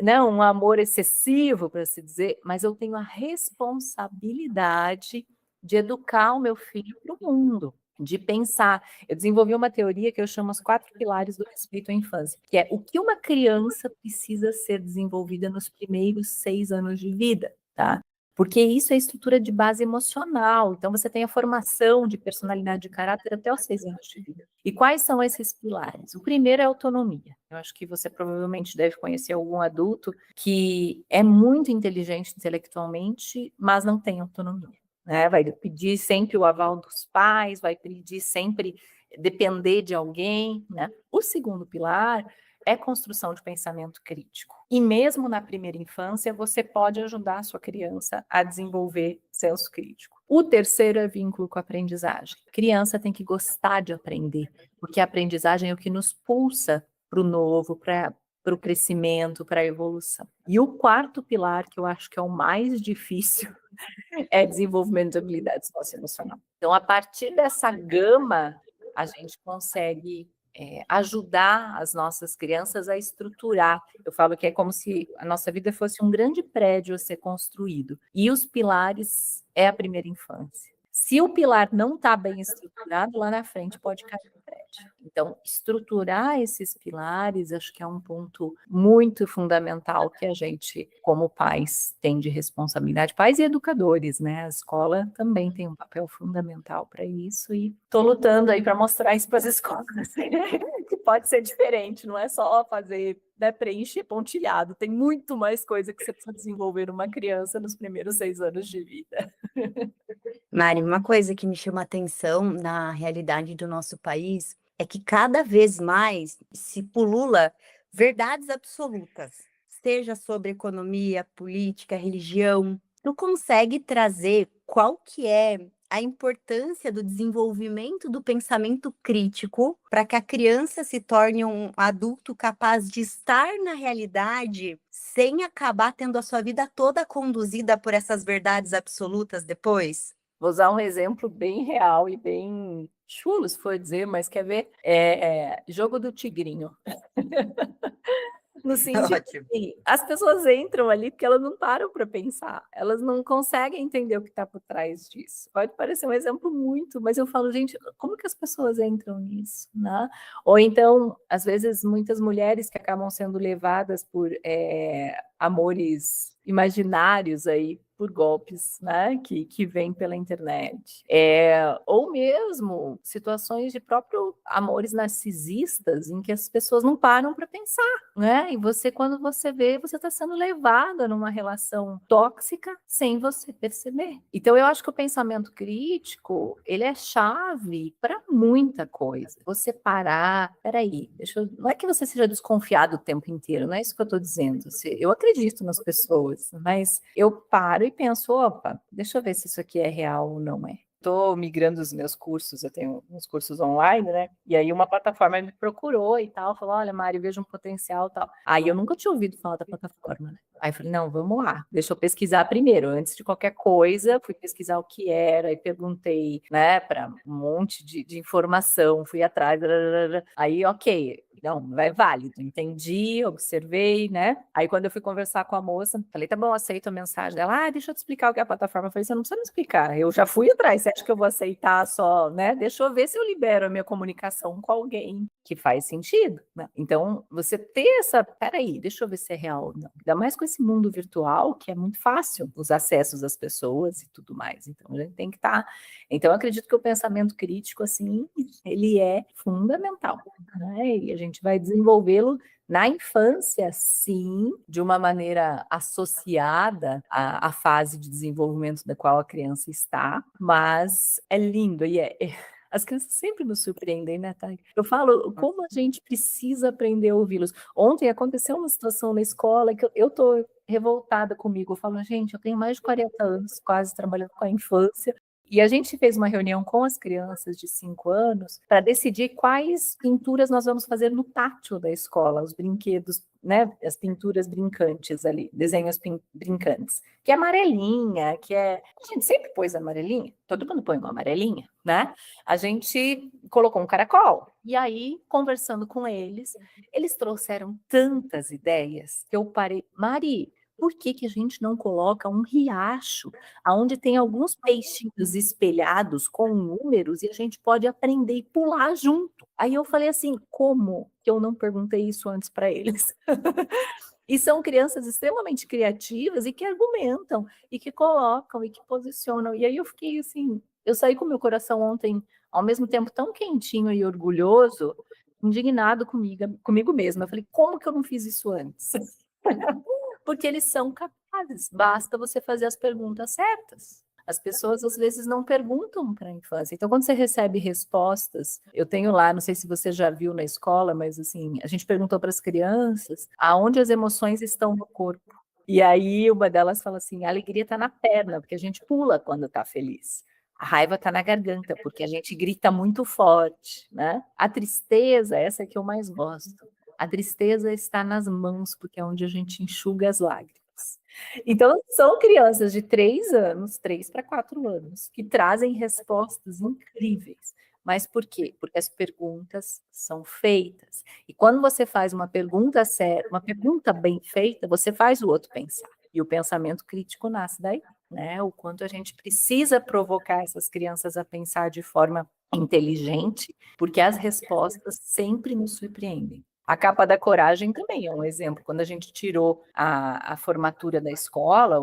Speaker 2: né, um amor excessivo, para se dizer, mas eu tenho a responsabilidade de educar o meu filho para o mundo, de pensar. Eu desenvolvi uma teoria que eu chamo os 4 pilares do respeito à infância, que é o que uma criança precisa ser desenvolvida nos primeiros 6 anos de vida, tá? Porque isso é estrutura de base emocional, então você tem a formação de personalidade de caráter até os 6 anos de vida. E quais são esses pilares? O primeiro é a autonomia. Eu acho que você provavelmente deve conhecer algum adulto que é muito inteligente intelectualmente, mas não tem autonomia. Né? Vai pedir sempre o aval dos pais, vai pedir sempre depender de alguém, né? O segundo pilar é construção de pensamento crítico. E mesmo na primeira infância, você pode ajudar a sua criança a desenvolver senso crítico. O terceiro é vínculo com a aprendizagem. A criança tem que gostar de aprender, porque a aprendizagem é o que nos pulsa para o novo, para o crescimento, para a evolução. E o quarto pilar, que eu acho que é o mais difícil, é desenvolvimento de habilidades socioemocionais. Então, a partir dessa gama, a gente consegue ajudar as nossas crianças a estruturar. Eu falo que é como se a nossa vida fosse um grande prédio a ser construído. E os pilares é a primeira infância. Se o pilar não está bem estruturado, lá na frente pode cair o prédio. Então, estruturar esses pilares, acho que é um ponto muito fundamental que a gente, como pais, tem de responsabilidade. Pais e educadores, né? A escola também tem um papel fundamental para isso e estou lutando aí para mostrar isso para as escolas, que pode ser diferente, não é só fazer, né, preencher pontilhado, tem muito mais coisa que você precisa desenvolver numa criança nos primeiros 6 anos de vida.
Speaker 1: Mari, uma coisa que me chama atenção na realidade do nosso país é que cada vez mais se pulula verdades absolutas, seja sobre economia, política, religião. Tu consegue trazer qual que é a importância do desenvolvimento do pensamento crítico para que a criança se torne um adulto capaz de estar na realidade sem acabar tendo a sua vida toda conduzida por essas verdades absolutas depois?
Speaker 2: Vou usar um exemplo bem real e bem chulo, se for dizer, mas quer ver? Jogo do tigrinho. No sentido
Speaker 1: Ótimo.
Speaker 2: que as pessoas entram ali porque elas não param para pensar, elas não conseguem entender o que está por trás disso. Pode parecer um exemplo muito, mas eu falo, gente, como que as pessoas entram nisso, né? Ou então, às vezes, muitas mulheres que acabam sendo levadas por amores imaginários aí, por golpes, né, que vêm pela internet. Ou mesmo situações de próprio amores narcisistas, em que as pessoas não param para pensar, né? E você, quando você vê, você está sendo levada numa relação tóxica sem você perceber. Então, eu acho que o pensamento crítico, ele é chave para muita coisa. Você parar, peraí, não é que você seja desconfiado o tempo inteiro, não é isso que eu estou dizendo. Eu acredito nas pessoas, mas eu paro e penso, opa, deixa eu ver se isso aqui é real ou não é. Estou migrando os meus cursos, eu tenho uns cursos online, né? E aí uma plataforma me procurou e tal, falou, olha, Mari, eu vejo um potencial e tal. Aí eu nunca tinha ouvido falar da plataforma, né? Aí eu falei, não, vamos lá, deixa eu pesquisar primeiro, antes de qualquer coisa, fui pesquisar o que era e perguntei, né, para um monte de informação, fui atrás, aí, ok, não, é válido, entendi, observei, né? Aí quando eu fui conversar com a moça, falei, tá bom, aceito a mensagem dela, deixa eu te explicar o que é a plataforma. Eu falei, você não precisa me explicar, eu já fui atrás, você acha que eu vou aceitar só, né? Deixa eu ver se eu libero a minha comunicação com alguém que faz sentido, né? Então, você ter peraí, deixa eu ver se é real ou não. Ainda mais com esse mundo virtual, que é muito fácil, os acessos às pessoas e tudo mais. Então, a gente tem que estar... Então, eu acredito que o pensamento crítico, assim, ele é fundamental, né? E a gente vai desenvolvê-lo na infância, sim, de uma maneira associada à fase de desenvolvimento da qual a criança está, mas é lindo e as crianças sempre nos surpreendem, né, Thay? Eu falo como a gente precisa aprender a ouvi-los. Ontem aconteceu uma situação na escola que eu tô revoltada comigo. Eu falo, gente, eu tenho mais de 40 anos quase trabalhando com a infância, e a gente fez uma reunião com as crianças de 5 anos para decidir quais pinturas nós vamos fazer no pátio da escola, os brinquedos, né, as pinturas brincantes ali, desenhos brincantes, que é amarelinha, a gente sempre pôs amarelinha, todo mundo põe uma amarelinha, né? A gente colocou um caracol, e aí, conversando com eles trouxeram tantas ideias que eu parei, Mari, por que a gente não coloca um riacho onde tem alguns peixinhos espelhados com números e a gente pode aprender e pular junto? Aí eu falei assim, como que eu não perguntei isso antes para eles? E são crianças extremamente criativas e que argumentam, e que colocam, e que posicionam. E aí eu fiquei assim, eu saí com meu coração ontem, ao mesmo tempo tão quentinho e orgulhoso, indignado comigo mesma. Eu falei, como que eu não fiz isso antes? Porque eles são capazes, basta você fazer as perguntas certas. As pessoas às vezes não perguntam para a infância. Então, quando você recebe respostas, eu tenho lá, não sei se você já viu na escola, mas assim, a gente perguntou para as crianças aonde as emoções estão no corpo. E aí uma delas fala assim: a alegria está na perna, porque a gente pula quando está feliz. A raiva está na garganta, porque a gente grita muito forte, né? A tristeza, essa é que eu mais gosto. A tristeza está nas mãos, porque é onde a gente enxuga as lágrimas. Então, são crianças de 3 anos, 3 para 4 anos, que trazem respostas incríveis. Mas por quê? Porque as perguntas são feitas. E quando você faz uma pergunta séria, uma pergunta bem feita, você faz o outro pensar. E o pensamento crítico nasce daí, né? O quanto a gente precisa provocar essas crianças a pensar de forma inteligente, porque as respostas sempre nos surpreendem. A capa da coragem também é um exemplo. Quando a gente tirou a formatura da escola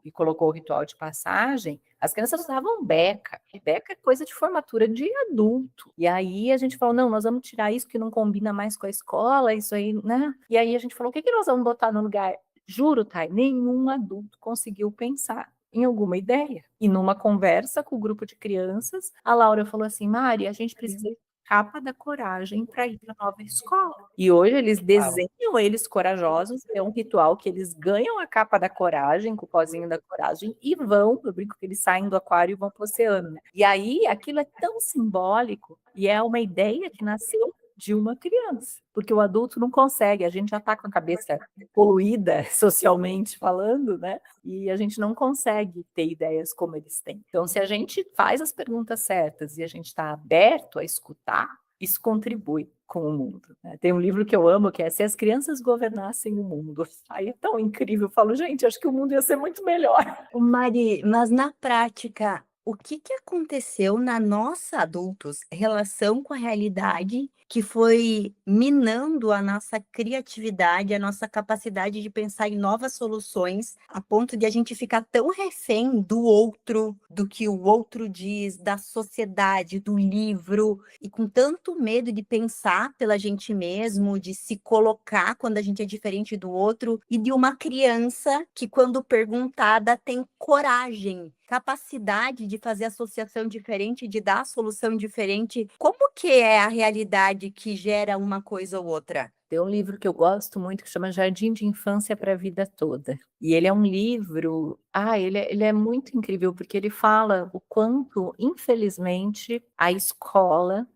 Speaker 2: e colocou o ritual de passagem, as crianças usavam beca. E beca é coisa de formatura de adulto. E aí a gente falou, não, nós vamos tirar isso que não combina mais com a escola, isso aí, né? E aí a gente falou, o que que nós vamos botar no lugar? Juro, Thay, nenhum adulto conseguiu pensar em alguma ideia. E numa conversa com o grupo de crianças, a Laura falou assim, Mari, a gente precisa capa da coragem para ir para a nova escola. E hoje eles desenham eles corajosos, é um ritual que eles ganham a capa da coragem, com o pozinho da coragem, e vão, eu brinco que eles saem do aquário e vão para o oceano. Né? E aí aquilo é tão simbólico, e é uma ideia que nasceu de uma criança, porque o adulto não consegue, a gente já está com a cabeça poluída socialmente falando, né? E a gente não consegue ter ideias como eles têm. Então, se a gente faz as perguntas certas e a gente está aberto a escutar, isso contribui com o mundo. Né? Tem um livro que eu amo, que é Se as Crianças Governassem o Mundo. Aí é tão incrível, eu falo, gente, acho que o mundo ia ser muito melhor.
Speaker 1: Mari, mas na prática, o que que aconteceu na nossa adultos relação com a realidade que foi minando a nossa criatividade, a nossa capacidade de pensar em novas soluções, a ponto de a gente ficar tão refém do outro, do que o outro diz, da sociedade, do livro, e com tanto medo de pensar pela gente mesmo, de se colocar quando a gente é diferente do outro, e de uma criança que, quando perguntada, tem coragem, capacidade de fazer associação diferente, de dar solução diferente. Como que é a realidade que gera uma coisa ou outra?
Speaker 2: Tem um livro que eu gosto muito que chama Jardim de Infância para a Vida Toda. E ele é um livro, ele é muito incrível porque ele fala o quanto, infelizmente, a escola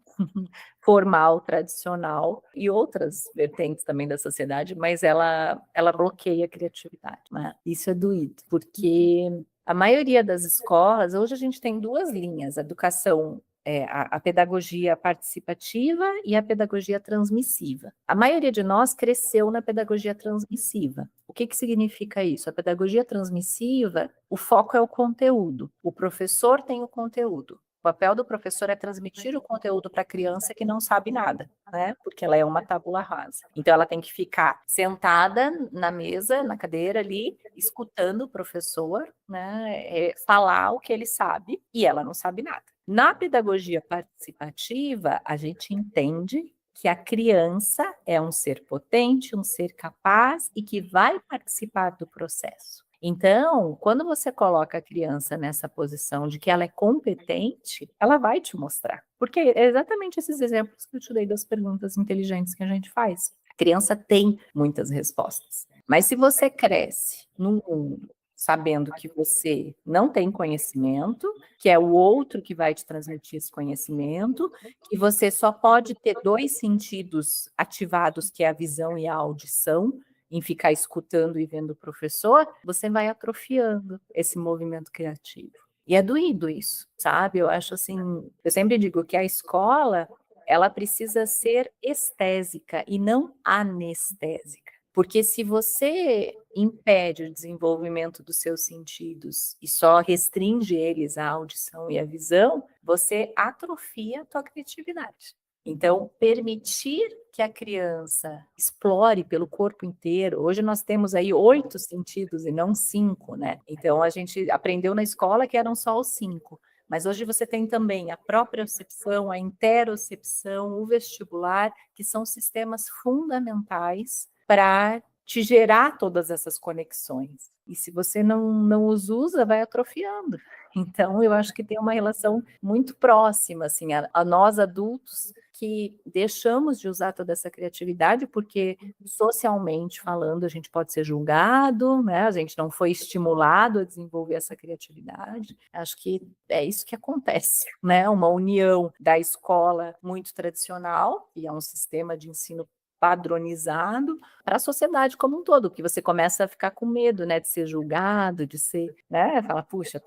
Speaker 2: formal, tradicional e outras vertentes também da sociedade, mas ela bloqueia a criatividade, né? Isso é doído, porque a maioria das escolas, hoje a gente tem 2 linhas, a educação a pedagogia participativa e a pedagogia transmissiva. A maioria de nós cresceu na pedagogia transmissiva. O que significa isso? A pedagogia transmissiva, o foco é o conteúdo. O professor tem o conteúdo. O papel do professor é transmitir o conteúdo para a criança que não sabe nada, né? Porque ela é uma tábula rasa. Então, ela tem que ficar sentada na mesa, na cadeira ali, escutando o professor, né? Falar o que ele sabe e ela não sabe nada. Na pedagogia participativa, a gente entende que a criança é um ser potente, um ser capaz e que vai participar do processo. Então, quando você coloca a criança nessa posição de que ela é competente, ela vai te mostrar. Porque é exatamente esses exemplos que eu te dei das perguntas inteligentes que a gente faz. A criança tem muitas respostas. Mas se você cresce num mundo sabendo que você não tem conhecimento, que é o outro que vai te transmitir esse conhecimento, que você só pode ter 2 sentidos ativados, que é a visão e a audição, em ficar escutando e vendo o professor, você vai atrofiando esse movimento criativo. E é doído isso, sabe? Eu acho assim, eu sempre digo que a escola, ela precisa ser estésica e não anestésica. Porque se você impede o desenvolvimento dos seus sentidos e só restringe eles à audição e à visão, você atrofia a tua criatividade. Então, permitir que a criança explore pelo corpo inteiro. Hoje nós temos aí 8 sentidos e não 5, né? Então, a gente aprendeu na escola que eram só os 5. Mas hoje você tem também a propriocepção, a interocepção, o vestibular, que são sistemas fundamentais para te gerar todas essas conexões. E se você não os usa, vai atrofiando. Então, eu acho que tem uma relação muito próxima, assim, a nós adultos, que deixamos de usar toda essa criatividade, porque socialmente falando, a gente pode ser julgado, né? A gente não foi estimulado a desenvolver essa criatividade. Acho que é isso que acontece, né? Uma união da escola muito tradicional, e é um sistema de ensino padronizado, para a sociedade como um todo, porque você começa a ficar com medo, né, de ser julgado, de ser, né, fala, puxa,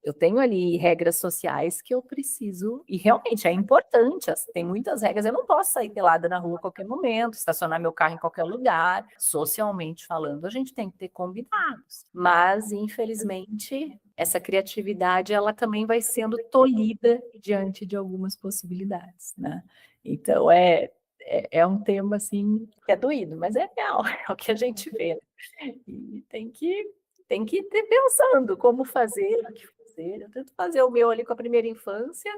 Speaker 2: eu tenho ali regras sociais que eu preciso, e realmente é importante, tem muitas regras, eu não posso sair pelada na rua a qualquer momento, estacionar meu carro em qualquer lugar, socialmente falando, a gente tem que ter combinados, mas infelizmente essa criatividade, ela também vai sendo tolhida diante de algumas possibilidades, né, então é um tema, assim, que é doído, mas é real, é o que a gente vê, né? E tem que ir pensando como fazer, o que fazer. Eu tento fazer o meu ali com a primeira infância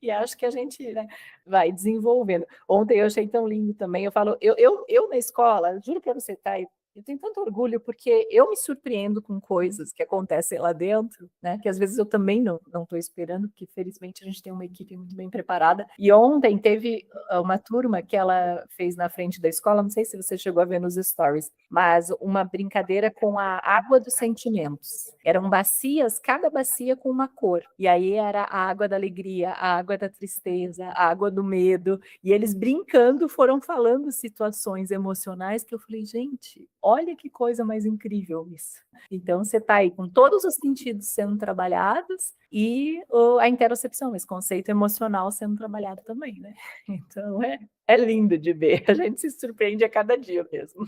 Speaker 2: e acho que a gente, né, vai desenvolvendo. Ontem eu achei tão lindo também, eu falo, eu na escola, juro para você, tá, eu tenho tanto orgulho, porque eu me surpreendo com coisas que acontecem lá dentro, né? Que às vezes eu também não estou esperando, porque felizmente a gente tem uma equipe muito bem preparada. E ontem teve uma turma que ela fez na frente da escola, não sei se você chegou a ver nos stories, mas uma brincadeira com a água dos sentimentos. Eram bacias, cada bacia com uma cor. E aí era a água da alegria, a água da tristeza, a água do medo. E eles brincando foram falando situações emocionais que eu falei, gente, olha que coisa mais incrível isso. Então, você está aí com todos os sentidos sendo trabalhados e a interocepção, esse conceito emocional sendo trabalhado também, né? Então, é lindo de ver. A gente se surpreende a cada dia mesmo.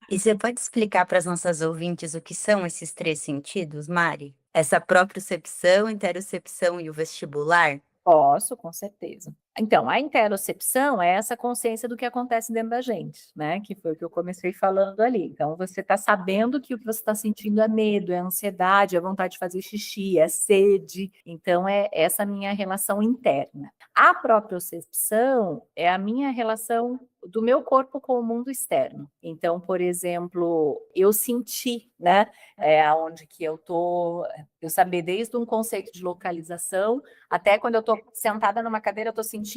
Speaker 1: E você pode explicar para as nossas ouvintes o que são esses 3 sentidos, Mari? Essa propriocepção, interocepção e o vestibular?
Speaker 2: Posso, com certeza. Então, a interocepção é essa consciência do que acontece dentro da gente, né? Que foi o que eu comecei falando ali. Então, você está sabendo que o que você está sentindo é medo, é ansiedade, é vontade de fazer xixi, é sede. Então, é essa minha relação interna. A propriocepção é a minha relação do meu corpo com o mundo externo. Então, por exemplo, eu senti, né? Aonde que eu saber desde um conceito de localização até quando eu estou sentada numa cadeira, eu estou sentindo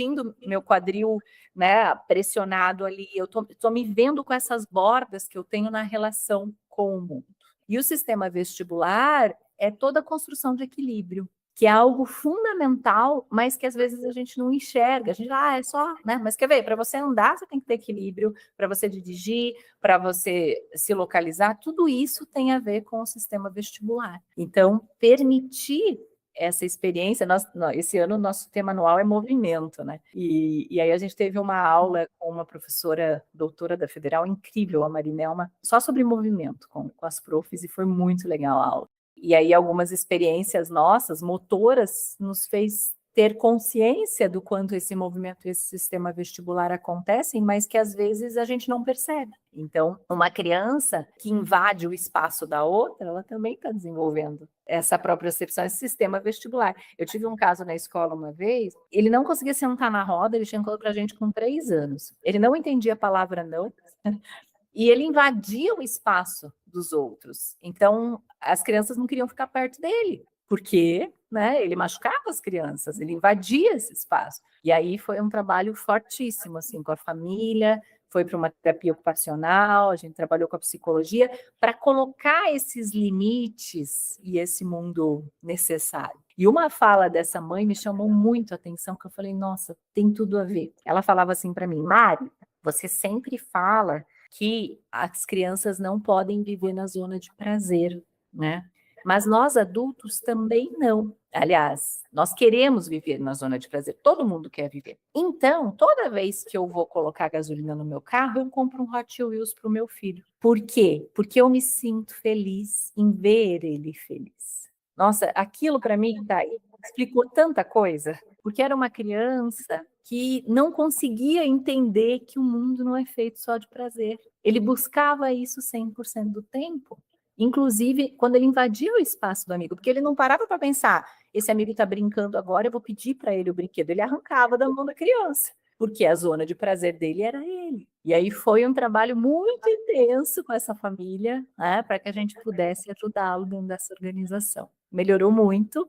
Speaker 2: meu quadril, né, pressionado ali, eu estou me vendo com essas bordas que eu tenho na relação com o mundo. E o sistema vestibular é toda a construção de equilíbrio, que é algo fundamental, mas que às vezes a gente não enxerga. A gente, é só, né? Mas quer ver, para você andar, você tem que ter equilíbrio, para você dirigir, para você se localizar, tudo isso tem a ver com o sistema vestibular. Então, permitir essa experiência, esse ano o nosso tema anual é movimento, né? E aí a gente teve uma aula com uma professora doutora da Federal, incrível, a Marinelma, só sobre movimento com as profs, e foi muito legal a aula. E aí algumas experiências nossas, motoras, nos fez ter consciência do quanto esse movimento, esse sistema vestibular acontecem, mas que às vezes a gente não percebe. Então, uma criança que invade o espaço da outra, ela também está desenvolvendo essa própria percepção, esse sistema vestibular. Eu tive um caso na escola uma vez, ele não conseguia sentar na roda, ele chegou para a gente com 3 anos. Ele não entendia a palavra não, e ele invadia o espaço dos outros. Então, as crianças não queriam ficar perto dele, porque, né, ele machucava as crianças, ele invadia esse espaço. E aí foi um trabalho fortíssimo, assim, com a família, foi para uma terapia ocupacional, a gente trabalhou com a psicologia, para colocar esses limites e esse mundo necessário. E uma fala dessa mãe me chamou muito a atenção, que eu falei, nossa, tem tudo a ver. Ela falava assim para mim, Mari, você sempre fala que as crianças não podem viver na zona de prazer, né? Mas nós adultos também não. Aliás, nós queremos viver na zona de prazer, todo mundo quer viver. Então, toda vez que eu vou colocar gasolina no meu carro, eu compro um Hot Wheels para o meu filho. Por quê? Porque eu me sinto feliz em ver ele feliz. Nossa, aquilo para mim, tá aí, explicou tanta coisa, porque era uma criança que não conseguia entender que o mundo não é feito só de prazer. Ele buscava isso 100% do tempo. Inclusive, quando ele invadia o espaço do amigo, porque ele não parava para pensar, esse amigo está brincando agora, eu vou pedir para ele o brinquedo. Ele arrancava da mão da criança. porque a zona de prazer dele era ele. E aí foi um trabalho muito intenso com essa família, né, para que a gente pudesse ajudá-lo dentro dessa organização. Melhorou muito,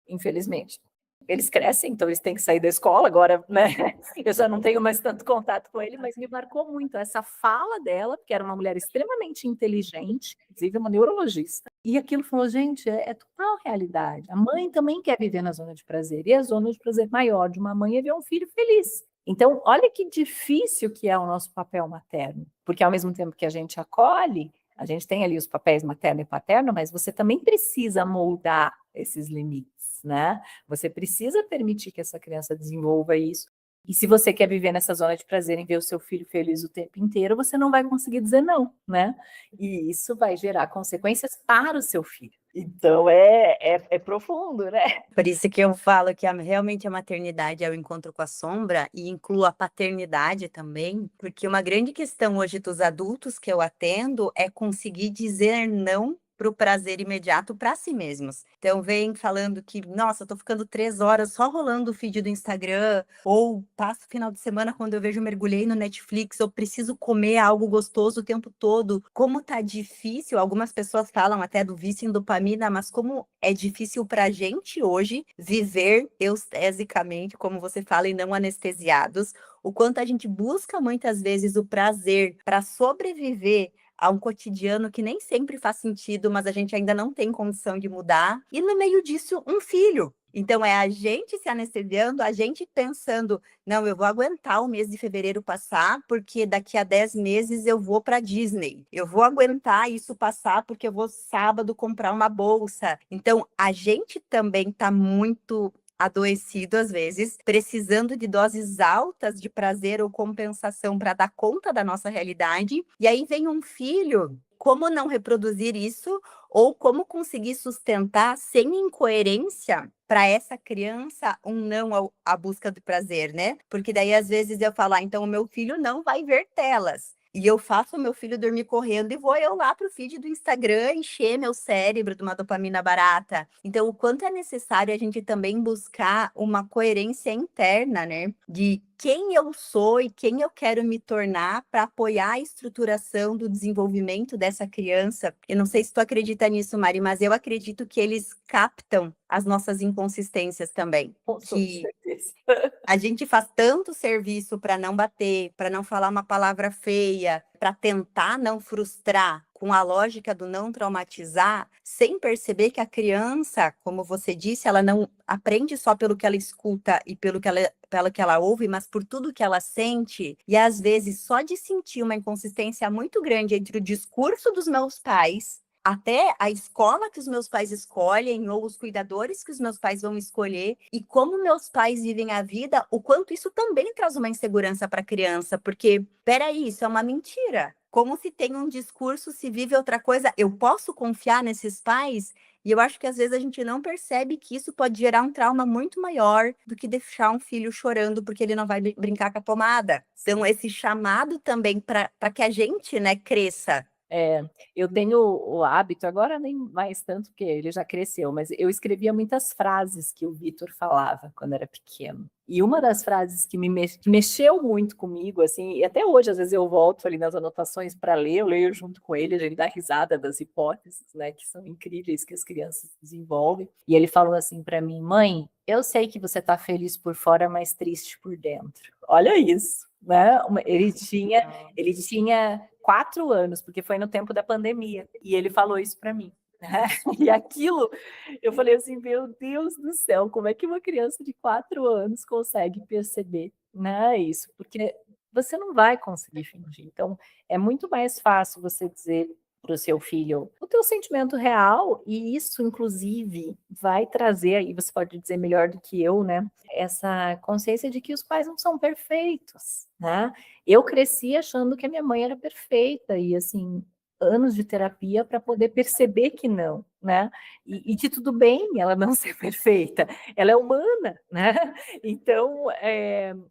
Speaker 2: infelizmente. Eles crescem, então eles têm que sair da escola agora, né? Eu já não tenho mais tanto contato com ele, mas me marcou muito essa fala dela, porque era uma mulher extremamente inteligente, inclusive uma neurologista. E aquilo falou, gente, é total realidade. A mãe também quer viver na zona de prazer, e a zona de prazer maior de uma mãe é ver um filho feliz. Então, olha que difícil que é o nosso papel materno, porque ao mesmo tempo que a gente acolhe, a gente tem ali os papéis materno e paterno, mas você também precisa moldar esses limites, né? Você precisa permitir que essa criança desenvolva isso. E se você quer viver nessa zona de prazer em ver o seu filho feliz o tempo inteiro, você não vai conseguir dizer não, né? E isso vai gerar consequências para o seu filho. Então é profundo, né?
Speaker 1: Por isso que eu falo que realmente a maternidade é o encontro com a sombra e incluo a paternidade também, porque uma grande questão hoje dos adultos que eu atendo é conseguir dizer não para o prazer imediato para si mesmos. Então, vem falando que, nossa, eu tô ficando 3 horas só rolando o feed do Instagram, ou passo o final de semana quando eu vejo mergulhei no Netflix, eu preciso comer algo gostoso o tempo todo. Como tá difícil, algumas pessoas falam até do vício em dopamina, mas como é difícil pra gente hoje viver eustesicamente, como você fala, e não anestesiados, o quanto a gente busca muitas vezes o prazer para sobreviver a um cotidiano que nem sempre faz sentido, mas a gente ainda não tem condição de mudar. E no meio disso, um filho. Então, é a gente se anestesiando, a gente pensando, não, eu vou aguentar o mês de fevereiro passar, porque daqui a 10 meses eu vou para Disney. Eu vou aguentar isso passar, porque eu vou sábado comprar uma bolsa. Então, a gente também está muito adoecido às vezes, precisando de doses altas de prazer ou compensação para dar conta da nossa realidade. E aí vem um filho, como não reproduzir isso ou como conseguir sustentar sem incoerência para essa criança um não à busca do prazer, né? Porque daí às vezes eu falo, então o meu filho não vai ver telas. E eu faço o meu filho dormir correndo e vou eu lá pro feed do Instagram encher meu cérebro de uma dopamina barata. Então, o quanto é necessário a gente também buscar uma coerência interna, né? De quem eu sou e quem eu quero me tornar para apoiar a estruturação do desenvolvimento dessa criança. Eu não sei se tu acredita nisso, Mari, mas eu acredito que eles captam as nossas inconsistências também.
Speaker 2: Com toda
Speaker 1: Que
Speaker 2: certeza.
Speaker 1: a gente faz tanto serviço para não bater, para não falar uma palavra feia, para tentar não frustrar, com a lógica do não traumatizar, sem perceber que a criança, como você disse, ela não aprende só pelo que ela escuta e pelo que ela ouve, mas por tudo que ela sente. E às vezes, só de sentir uma inconsistência muito grande entre o discurso dos meus pais até a escola que os meus pais escolhem ou os cuidadores que os meus pais vão escolher e como meus pais vivem a vida, o quanto isso também traz uma insegurança para a criança, porque, peraí, isso é uma mentira. Como se tem um discurso, se vive outra coisa, eu posso confiar nesses pais? E eu acho que às vezes a gente não percebe que isso pode gerar um trauma muito maior do que deixar um filho chorando porque ele não vai brincar com a pomada. Então, esse chamado também para que a gente, né, cresça.
Speaker 2: Eu tenho o hábito, agora nem mais tanto, porque ele já cresceu, mas eu escrevia muitas frases que o Vitor falava quando era pequeno. E uma das frases que que mexeu muito comigo, assim, e até hoje, às vezes eu volto ali nas anotações para ler, eu leio junto com ele, a gente dá risada das hipóteses, né, que são incríveis que as crianças desenvolvem. E ele falou assim para mim, mãe, eu sei que você está feliz por fora, mas triste por dentro. Olha isso, né? Ele tinha 4 anos, porque foi no tempo da pandemia, e ele falou isso para mim. E aquilo, eu falei assim, meu Deus do céu, como é que uma criança de 4 anos consegue perceber, né, isso? Porque você não vai conseguir fingir. Então, é muito mais fácil você dizer para o seu filho o teu sentimento real, e isso, inclusive, vai trazer, aí você pode dizer melhor do que eu, né, essa consciência de que os pais não são perfeitos, né? Eu cresci achando que a minha mãe era perfeita, e assim, anos de terapia para poder perceber que não. né? E de tudo bem ela não ser perfeita, ela é humana, né? Então,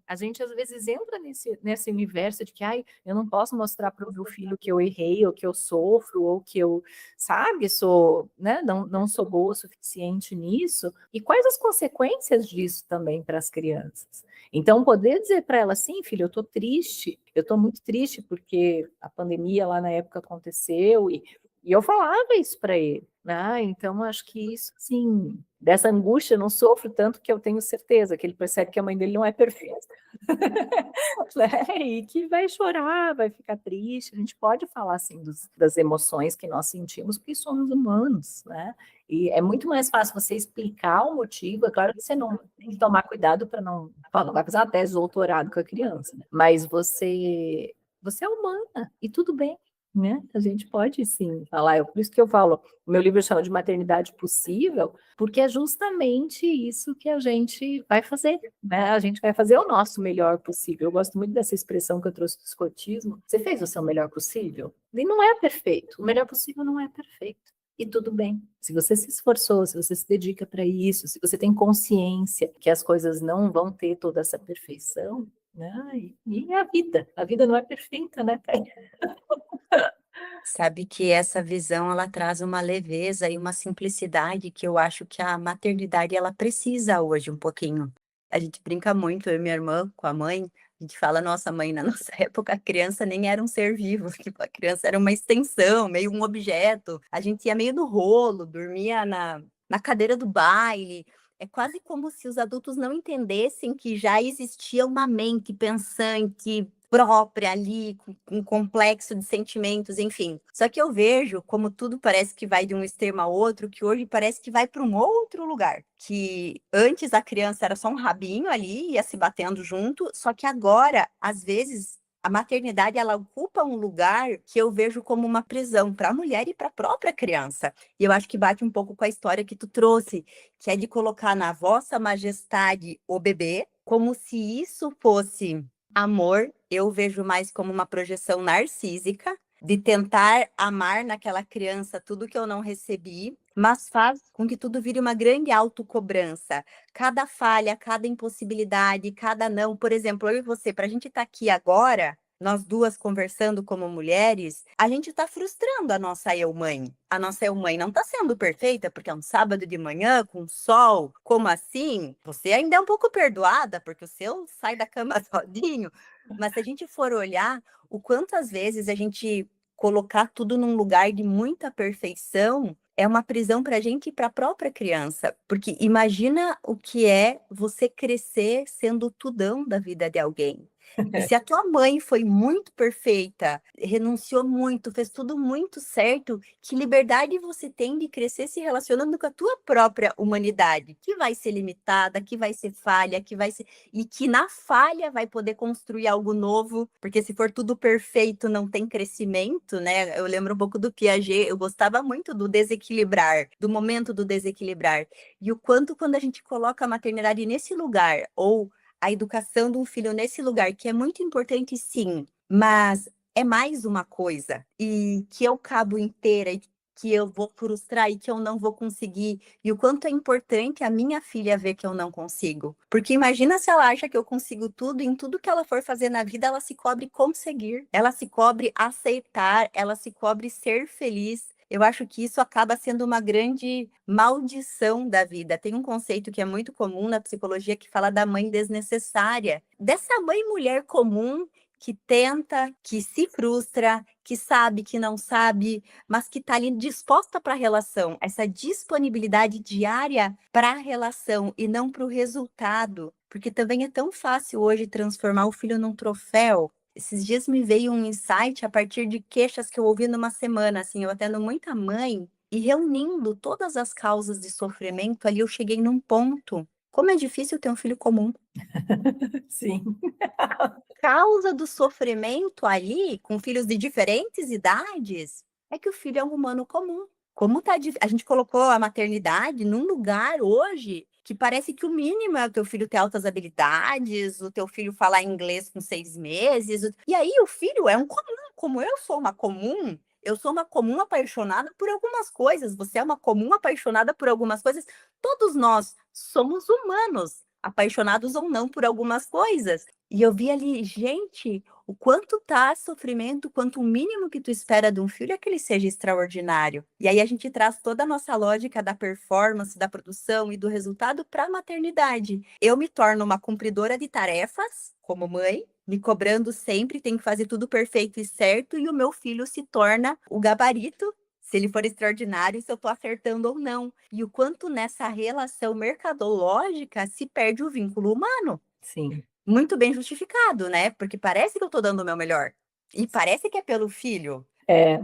Speaker 2: a gente às vezes entra nesse universo de que, ai, eu não posso mostrar para o meu filho que eu errei, ou que eu sofro, ou que eu, sabe, sou, né, não sou boa o suficiente nisso. E quais as consequências disso também para as crianças? Então, poder dizer para ela assim, filha, eu estou triste, eu estou muito triste porque a pandemia lá na época aconteceu e eu falava isso para ele, né? Então, acho que isso, sim, dessa angústia eu não sofro tanto, que eu tenho certeza que ele percebe que a mãe dele não é perfeita, né? E que vai chorar, vai ficar triste. A gente pode falar, assim, das emoções que nós sentimos, porque somos humanos, né? E é muito mais fácil você explicar o motivo. É claro que você não tem que tomar cuidado para não vai fazer uma tese de doutorado com a criança, né? Mas você é humana e tudo bem, né? A gente pode sim falar. Por isso que eu falo, o meu livro chama de Maternidade Possível, porque é justamente isso que a gente vai fazer, né? A gente vai fazer o nosso melhor possível. Eu gosto muito dessa expressão que eu trouxe do escotismo. Você fez o seu melhor possível? E não é perfeito. O melhor possível não é perfeito. E tudo bem. Se você se esforçou, se você se dedica para isso, se você tem consciência que as coisas não vão ter toda essa perfeição, né? E a vida não é perfeita, né?
Speaker 1: Sabe que essa visão ela traz uma leveza e uma simplicidade que eu acho que a maternidade ela precisa hoje um pouquinho. A gente brinca muito, eu e minha irmã, com a mãe, a gente fala, nossa mãe, na nossa época a criança nem era um ser vivo, tipo, a criança era uma extensão, meio um objeto. A gente ia meio no rolo, dormia na cadeira do baile. É quase como se os adultos não entendessem que já existia uma mente pensante, própria ali, com um complexo de sentimentos, enfim. Só que eu vejo como tudo parece que vai de um extremo a outro, que hoje parece que vai para um outro lugar. Que antes a criança era só um rabinho ali, ia se batendo junto, só que agora, às vezes, a maternidade ela ocupa um lugar que eu vejo como uma prisão para a mulher e para a própria criança. E eu acho que bate um pouco com a história que tu trouxe, que é de colocar na vossa majestade o bebê, como se isso fosse amor. Eu vejo mais como uma projeção narcísica, de tentar amar naquela criança tudo que eu não recebi, mas faz com que tudo vire uma grande autocobrança. Cada falha, cada impossibilidade, cada não. Por exemplo, eu e você, para a gente estar aqui agora, nós duas conversando como mulheres, a gente está frustrando a nossa eu-mãe. A nossa eu-mãe não está sendo perfeita, porque é um sábado de manhã, com sol. Como assim? Você ainda é um pouco perdoada, porque o seu sai da cama sozinho. Mas se a gente for olhar, o quantas vezes a gente colocar tudo num lugar de muita perfeição é uma prisão para a gente e para a própria criança. Porque imagina o que é você crescer sendo o tudão da vida de alguém. E se a tua mãe foi muito perfeita, renunciou muito, fez tudo muito certo, que liberdade você tem de crescer se relacionando com a tua própria humanidade, que vai ser limitada, que vai ser falha, que vai ser e que na falha vai poder construir algo novo, porque se for tudo perfeito, não tem crescimento, né? Eu lembro um pouco do Piaget, eu gostava muito do desequilibrar, do momento do desequilibrar. E o quanto quando a gente coloca a maternidade nesse lugar, ou a educação de um filho nesse lugar, que é muito importante, sim, mas é mais uma coisa, e que eu cabo inteira, e que eu vou frustrar e que eu não vou conseguir, e o quanto é importante a minha filha ver que eu não consigo. Porque imagina se ela acha que eu consigo tudo, e em tudo que ela for fazer na vida, ela se cobre conseguir, ela se cobre aceitar, ela se cobre ser feliz. Eu acho que isso acaba sendo uma grande maldição da vida. Tem um conceito que é muito comum na psicologia que fala da mãe desnecessária, dessa mãe mulher comum que tenta, que se frustra, que sabe que não sabe, mas que está ali disposta para a relação, essa disponibilidade diária para a relação e não para o resultado, porque também é tão fácil hoje transformar o filho num troféu. Esses dias me veio um insight a partir de queixas que eu ouvi numa semana, assim, eu atendo muita mãe e reunindo todas as causas de sofrimento ali, eu cheguei num ponto. Como é difícil ter um filho comum.
Speaker 2: Sim.
Speaker 1: Causa do sofrimento ali, com filhos de diferentes idades, é que o filho é um humano comum. Como tá a gente colocou a maternidade num lugar hoje que parece que o mínimo é o teu filho ter altas habilidades, o teu filho falar inglês com 6 meses. E aí o filho é um comum, como eu sou uma comum. Eu sou uma comum apaixonada por algumas coisas, você é uma comum apaixonada por algumas coisas. Todos nós somos humanos, apaixonados ou não por algumas coisas. E eu vi ali, gente, o quanto tá sofrimento, quanto o mínimo que tu espera de um filho é que ele seja extraordinário. E aí a gente traz toda a nossa lógica da performance, da produção e do resultado para a maternidade. Eu me torno uma cumpridora de tarefas, como mãe, me cobrando sempre, tem que fazer tudo perfeito e certo, e o meu filho se torna o gabarito, se ele for extraordinário, se eu estou acertando ou não. E o quanto nessa relação mercadológica se perde o vínculo humano.
Speaker 2: Sim.
Speaker 1: Muito bem justificado, né? Porque parece que eu estou dando o meu melhor. E parece que é pelo filho.
Speaker 2: É,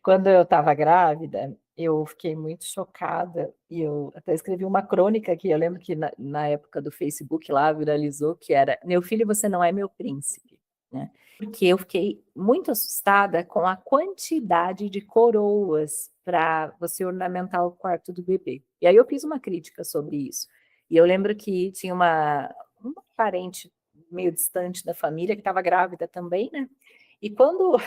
Speaker 2: quando eu estava grávida, eu fiquei muito chocada e eu até escrevi uma crônica que eu lembro que na época do Facebook lá viralizou, que era: "Meu filho, você não é meu príncipe", né. Porque eu fiquei muito assustada com a quantidade de coroas para você ornamentar o quarto do bebê. E aí eu fiz uma crítica sobre isso. E eu lembro que tinha uma parente meio distante da família que estava grávida também, né, e quando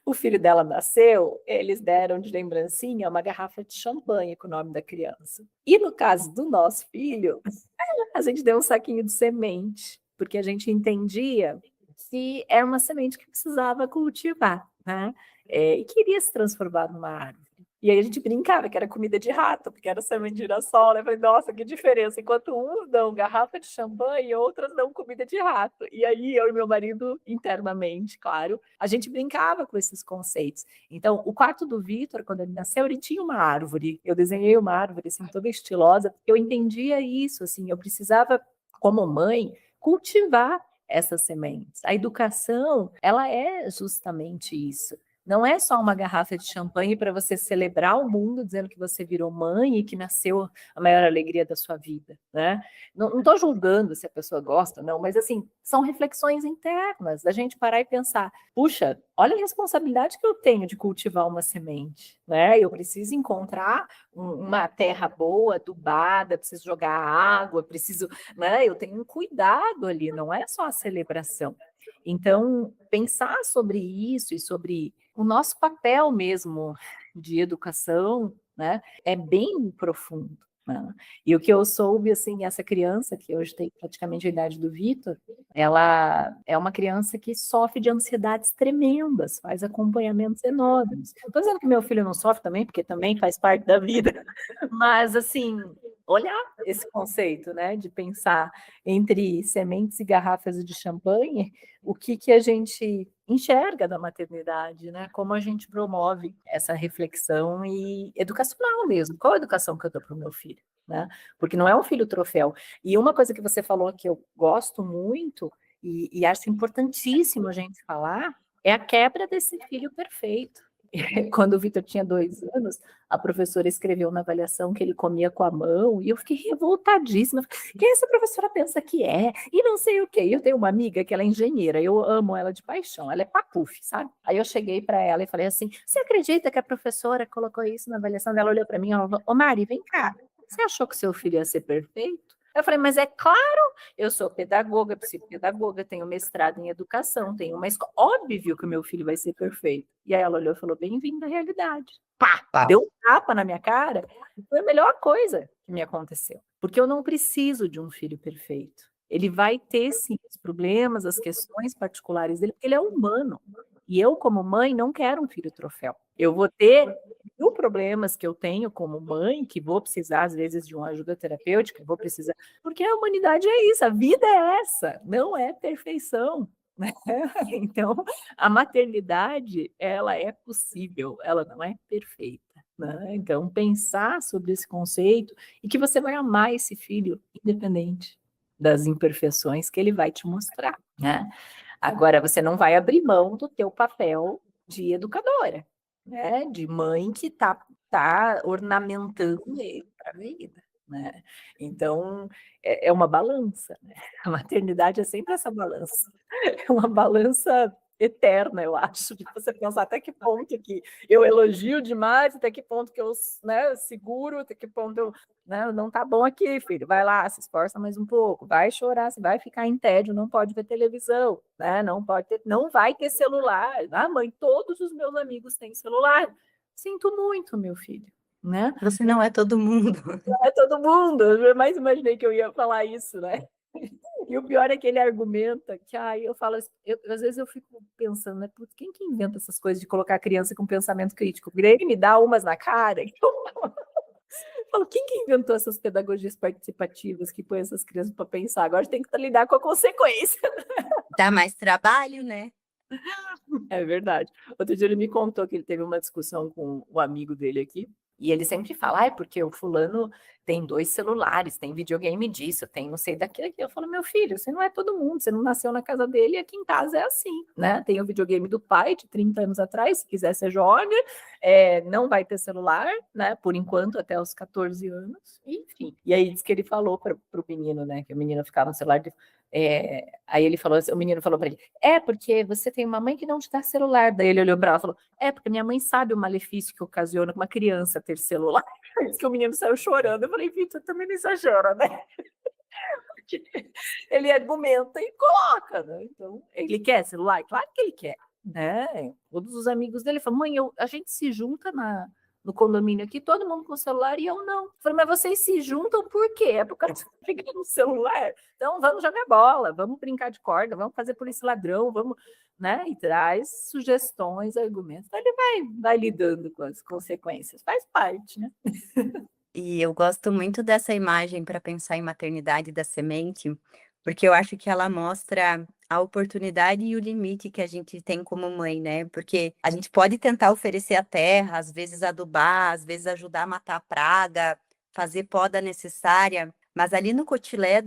Speaker 2: o filho dela nasceu, eles deram de lembrancinha uma garrafa de champanhe com o nome da criança. E no caso do nosso filho, a gente deu um saquinho de semente, porque a gente entendia que era uma semente que precisava cultivar, né, e queria se transformar numa árvore. E aí a gente brincava que era comida de rato, porque era semente de girassol, né, falei: "Nossa, que diferença, enquanto uns dão garrafa de champanhe, outras dão comida de rato". E aí eu e meu marido, internamente, claro, a gente brincava com esses conceitos. Então, o quarto do Vitor, quando ele nasceu, ele tinha uma árvore. Eu desenhei uma árvore, assim, toda estilosa, porque eu entendia isso, assim, eu precisava, como mãe, cultivar essas sementes. A educação, ela é justamente isso. Não é só uma garrafa de champanhe para você celebrar o mundo dizendo que você virou mãe e que nasceu a maior alegria da sua vida, né. Não estou julgando se a pessoa gosta ou não, mas, assim, são reflexões internas, da gente parar e pensar: "Puxa, olha a responsabilidade que eu tenho de cultivar uma semente, né, eu preciso encontrar uma terra boa, adubada, preciso jogar água, preciso", né, eu tenho um cuidado ali, não é só a celebração. Então, pensar sobre isso e sobre o nosso papel mesmo de educação, né, é bem profundo, né. E o que eu soube, assim, essa criança, que hoje tem praticamente a idade do Vitor, ela é uma criança que sofre de ansiedades tremendas, faz acompanhamentos enormes. Não estou dizendo que meu filho não sofre também, porque também faz parte da vida, mas, assim, olhar esse conceito, né, de pensar entre sementes e garrafas de champanhe, o que a gente enxerga da maternidade, né, como a gente promove essa reflexão e educacional mesmo. Qual a educação que eu dou para o meu filho, né, porque não é um filho troféu. E uma coisa que você falou que eu gosto muito e acho importantíssimo a gente falar, é a quebra desse filho perfeito. Quando o Vitor tinha 2 anos, a professora escreveu na avaliação que ele comia com a mão, e eu fiquei revoltadíssima. "Quem essa professora pensa que é?" E não sei o quê. E eu tenho uma amiga que ela é engenheira, eu amo ela de paixão, ela é papuf, sabe. Aí eu cheguei para ela e falei assim: "Você acredita que a professora colocou isso na avaliação?" Ela olhou para mim e falou: "Ô Mari, vem cá, você achou que seu filho ia ser perfeito?" Eu falei: "Mas é claro, eu sou pedagoga, psicopedagoga, tenho mestrado em educação, tenho uma escola, óbvio que o meu filho vai ser perfeito". E aí ela olhou e falou: "Bem-vindo à realidade". Pá!
Speaker 1: Uau.
Speaker 2: Deu um tapa na minha cara, e foi a melhor coisa que me aconteceu, porque eu não preciso de um filho perfeito. Ele vai ter sim os problemas, as questões particulares dele, porque ele é humano. E eu, como mãe, não quero um filho troféu. Eu vou ter 1000 problemas que eu tenho como mãe, que vou precisar às vezes de uma ajuda terapêutica, vou precisar, porque a humanidade é isso, a vida é essa, não é perfeição, né. Então, a maternidade, ela é possível, ela não é perfeita, né. Então pensar sobre esse conceito e que você vai amar esse filho independente das imperfeições que ele vai te mostrar, né. Agora você não vai abrir mão do teu papel de educadora, né, de mãe que tá ornamentando ele para a vida, né. Então, é uma balança, né. A maternidade é sempre essa balança. É uma balança eterna, eu acho, de você pensar até que ponto que eu elogio demais, até que ponto que eu, né, seguro, até que ponto eu, né, não tá bom aqui, filho, vai lá, se esforça mais um pouco, vai chorar, você vai ficar em tédio, não pode ver televisão, né, não pode ter, não vai ter celular. Ah, mãe, todos os meus amigos têm celular. Sinto muito, meu filho, né?
Speaker 1: Você não é todo mundo.
Speaker 2: Não é todo mundo, eu jamais imaginei que eu ia falar isso, né? E o pior é que ele argumenta que, eu falo, às vezes eu fico pensando, né, putz, quem que inventa essas coisas de colocar a criança com pensamento crítico? Porque ele me dá umas na cara, que eu falo, quem que inventou essas pedagogias participativas que põe essas crianças para pensar? Agora tem que lidar com a consequência.
Speaker 1: Dá mais trabalho, né?
Speaker 2: É verdade. Outro dia ele me contou que ele teve uma discussão com um amigo dele aqui, e ele sempre fala, porque o fulano tem 2 celulares, tem videogame disso, tem não sei daquilo aqui. Eu falo, meu filho, você não é todo mundo, você não nasceu na casa dele, e aqui em casa é assim, né? Tem o videogame do pai de 30 anos atrás, se quiser você joga, não vai ter celular, né? Por enquanto, até os 14 anos, enfim. E aí diz que ele falou para o menino, né? Que o menino ficava no celular, aí ele falou, o menino falou para ele, porque você tem uma mãe que não te dá celular. Daí ele olhou para ela e falou, porque minha mãe sabe o malefício que ocasiona uma criança ter celular. Diz que o menino saiu chorando. Eu falei, Vitor, também não exagera, né? Porque ele argumenta e coloca, né? Então, ele quer celular? Claro que ele quer, né? Todos os amigos dele falam, mãe, a gente se junta no condomínio aqui, todo mundo com celular e eu não. Eu falei, mas vocês se juntam por quê? É por causa de ficar no celular? Então vamos jogar bola, vamos brincar de corda, vamos fazer polícia ladrão, vamos, né? E traz sugestões, argumentos. Então ele vai lidando com as consequências, faz parte, né?
Speaker 1: E eu gosto muito dessa imagem para pensar em maternidade da semente, porque eu acho que ela mostra a oportunidade e o limite que a gente tem como mãe, né? Porque a gente pode tentar oferecer a terra, às vezes adubar, às vezes ajudar a matar a praga, fazer poda necessária, mas ali no cotilé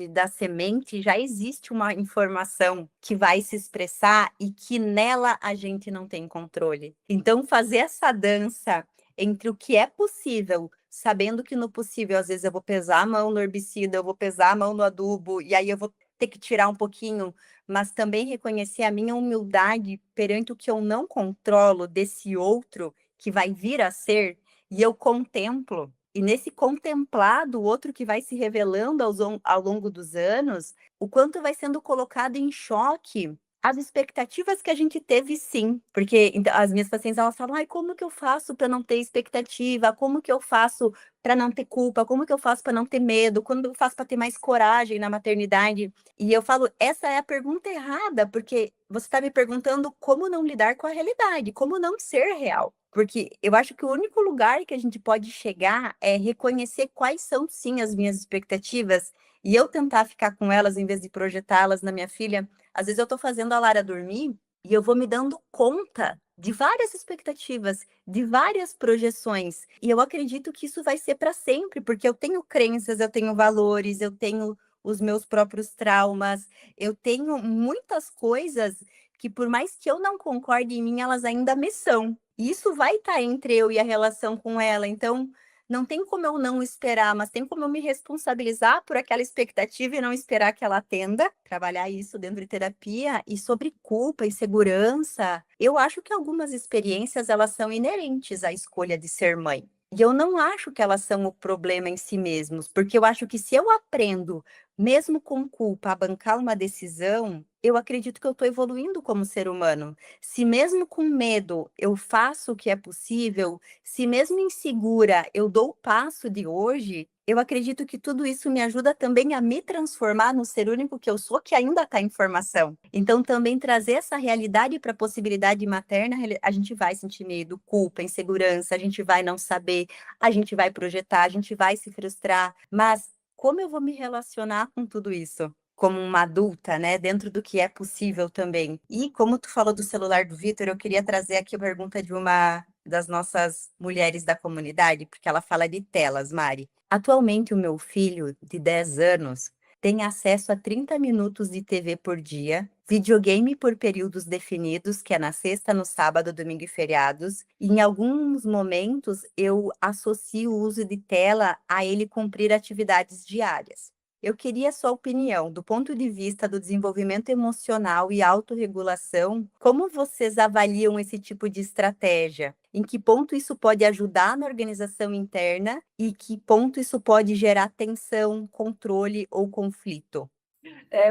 Speaker 1: da semente já existe uma informação que vai se expressar e que nela a gente não tem controle. Então, fazer essa dança entre o que é possível, sabendo que no possível, às vezes eu vou pesar a mão no herbicida, eu vou pesar a mão no adubo, e aí eu vou ter que tirar um pouquinho, mas também reconhecer a minha humildade perante o que eu não controlo desse outro que vai vir a ser, e eu contemplo. E nesse contemplado, o outro que vai se revelando ao longo dos anos, o quanto vai sendo colocado em choque as expectativas que a gente teve, sim, porque então, as minhas pacientes elas falam, ai, como que eu faço para não ter expectativa? Como que eu faço para não ter culpa? Como que eu faço para não ter medo? Como eu faço para ter mais coragem na maternidade? E eu falo, essa é a pergunta errada, porque você está me perguntando como não lidar com a realidade, como não ser real. Porque eu acho que o único lugar que a gente pode chegar é reconhecer quais são, sim, as minhas expectativas e eu tentar ficar com elas em vez de projetá-las na minha filha. Às vezes eu estou fazendo a Lara dormir e eu vou me dando conta de várias expectativas, de várias projeções. E eu acredito que isso vai ser para sempre, porque eu tenho crenças, eu tenho valores, eu tenho os meus próprios traumas, eu tenho muitas coisas que, por mais que eu não concorde em mim, elas ainda me são. E isso vai estar entre eu e a relação com ela. Então, não tem como eu não esperar, mas tem como eu me responsabilizar por aquela expectativa e não esperar que ela atenda. Trabalhar isso dentro de terapia e sobre culpa e segurança. Eu acho que algumas experiências elas são inerentes à escolha de ser mãe. E eu não acho que elas são o problema em si mesmos, porque eu acho que se eu aprendo, mesmo com culpa, a bancar uma decisão, eu acredito que eu estou evoluindo como ser humano. Se mesmo com medo eu faço o que é possível, se mesmo insegura eu dou o passo de hoje, eu acredito que tudo isso me ajuda também a me transformar no ser único que eu sou, que ainda está em formação. Então, também trazer essa realidade para a possibilidade materna, a gente vai sentir medo, culpa, insegurança, a gente vai não saber, a gente vai projetar, a gente vai se frustrar, mas como eu vou me relacionar com tudo isso? Como uma adulta, né, dentro do que é possível também. E como tu falou do celular do Vitor, eu queria trazer aqui a pergunta de uma das nossas mulheres da comunidade, porque ela fala de telas, Mari. Atualmente, o meu filho, de 10 anos, tem acesso a 30 minutos de TV por dia, videogame por períodos definidos, que é na sexta, no sábado, domingo e feriados. E em alguns momentos, eu associo o uso de tela a ele cumprir atividades diárias. Eu queria a sua opinião, do ponto de vista do desenvolvimento emocional e autorregulação, como vocês avaliam esse tipo de estratégia? Em que ponto isso pode ajudar na organização interna e que ponto isso pode gerar tensão, controle ou conflito?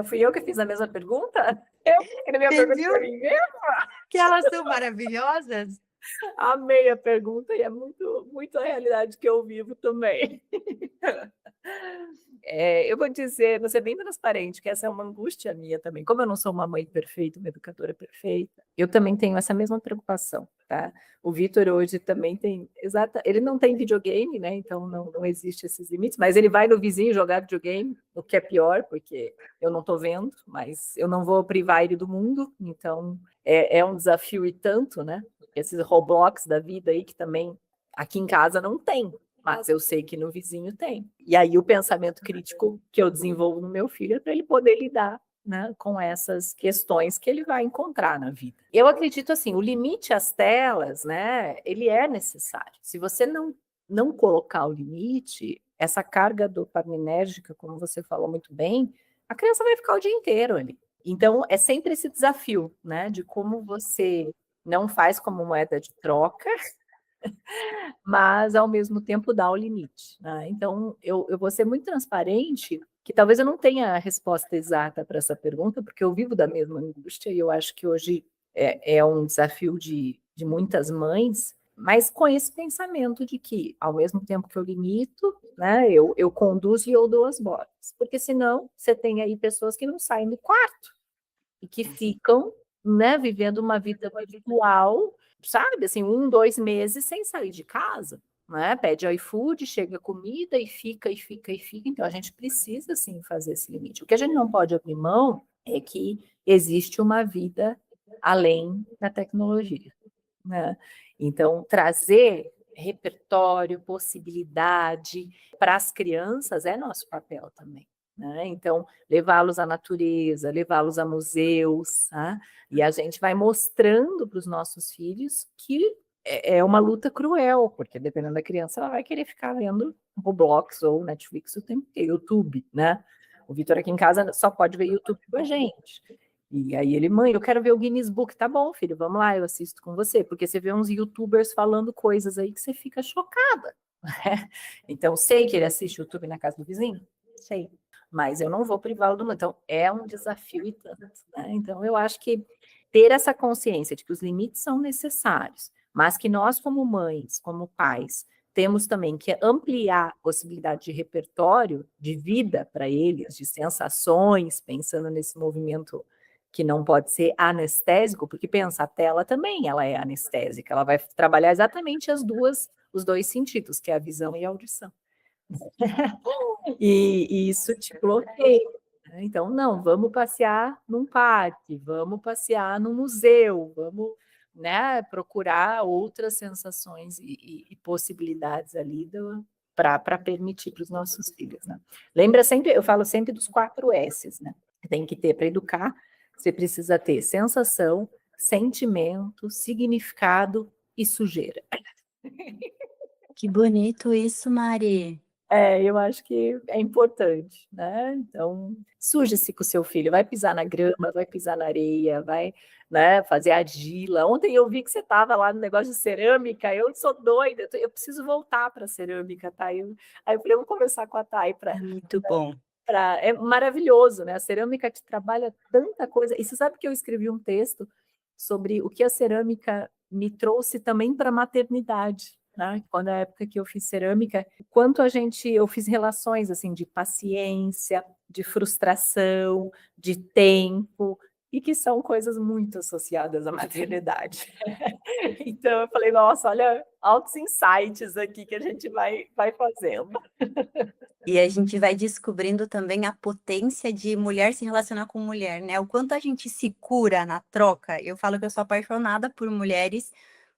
Speaker 2: Fui eu que fiz a mesma pergunta? Eu fiz a minha
Speaker 1: Você
Speaker 2: pergunta
Speaker 1: viu
Speaker 2: para mim mesma.
Speaker 1: que elas são maravilhosas?
Speaker 2: Amei a pergunta e é muito a realidade que eu vivo também. Eu vou ser bem transparente, que essa é uma angústia minha também. Como eu não sou uma mãe perfeita, uma educadora perfeita, eu também tenho essa mesma preocupação, tá? O Vitor hoje também tem ele não tem videogame, né, então não existe esses limites, mas ele vai no vizinho jogar videogame, o que é pior, porque eu não estou vendo, mas eu não vou privar ele do mundo, então é um desafio e tanto, né? Esses Roblox da vida aí que também aqui em casa não tem, mas eu sei que no vizinho tem. E aí o pensamento crítico que eu desenvolvo no meu filho é para ele poder lidar, né, com essas questões que ele vai encontrar na vida. Eu acredito assim, o limite às telas, né, ele é necessário. Se você não colocar o limite, essa carga dopaminérgica, como você falou muito bem, a criança vai ficar o dia inteiro ali. Então, é sempre esse desafio, né, de como você não faz como moeda de troca, mas ao mesmo tempo dá o limite, né? Então, eu vou ser muito transparente, que talvez eu não tenha a resposta exata para essa pergunta, porque eu vivo da mesma angústia e eu acho que hoje é um desafio de muitas mães, mas com esse pensamento de que, ao mesmo tempo que eu limito, né, eu conduzo e eu dou as bolas, porque senão você tem aí pessoas que não saem do quarto e que ficam, né, vivendo uma vida virtual, sabe, assim, 1, 2 meses sem sair de casa, né, pede iFood, chega comida e fica, e fica, e fica, então a gente precisa sim fazer esse limite. O que a gente não pode abrir mão é que existe uma vida além da tecnologia, né. Então trazer repertório, possibilidade para as crianças é nosso papel também, né, então levá-los à natureza, levá-los a museus, tá? E a gente vai mostrando para os nossos filhos que é uma luta cruel, porque dependendo da criança, ela vai querer ficar vendo Roblox ou Netflix o tempo inteiro, YouTube, né? O Vitor aqui em casa só pode ver YouTube com a gente. E aí ele, mãe, eu quero ver o Guinness Book. Tá bom, filho, vamos lá, eu assisto com você. Porque você vê uns YouTubers falando coisas aí que você fica chocada. Né? Então, sei que ele assiste YouTube na casa do vizinho? Sei, mas eu não vou privá-lo do mundo. Então, é um desafio e tanto, né? Então, eu acho que ter essa consciência de que os limites são necessários, mas que nós, como mães, como pais, temos também que ampliar a possibilidade de repertório de vida para eles, de sensações, pensando nesse movimento que não pode ser anestésico, porque pensa, a tela também ela é anestésica, ela vai trabalhar exatamente os dois sentidos, que é a visão e a audição. E isso te bloqueia, né. Então, não, vamos passear num parque, vamos passear num museu, vamos, né, procurar outras sensações e possibilidades ali para permitir para os nossos filhos, né. Lembra sempre, eu falo sempre dos 4 S's, né, tem que ter para educar, você precisa ter sensação, sentimento, significado e sujeira.
Speaker 1: Que bonito isso, Mari.
Speaker 2: Eu acho que é importante, né, então, suje-se com o seu filho, vai pisar na grama, vai pisar na areia, vai, né, fazer argila. Ontem eu vi que você estava lá no negócio de cerâmica, eu sou doida, eu preciso voltar para cerâmica, tá, aí eu falei: "Vou conversar com a Thay para
Speaker 1: É muito bom.
Speaker 2: é maravilhoso, né, a cerâmica te trabalha tanta coisa". E você sabe que eu escrevi um texto sobre o que a cerâmica me trouxe também para a maternidade, né, quando a época que eu fiz cerâmica, o quanto eu fiz relações, assim, de paciência, de frustração, de tempo, e que são coisas muito associadas à maternidade. Então eu falei: "Nossa, olha, altos insights aqui que a gente vai fazendo".
Speaker 1: E a gente vai descobrindo também a potência de mulher se relacionar com mulher, né, o quanto a gente se cura na troca. Eu falo que eu sou apaixonada por mulheres,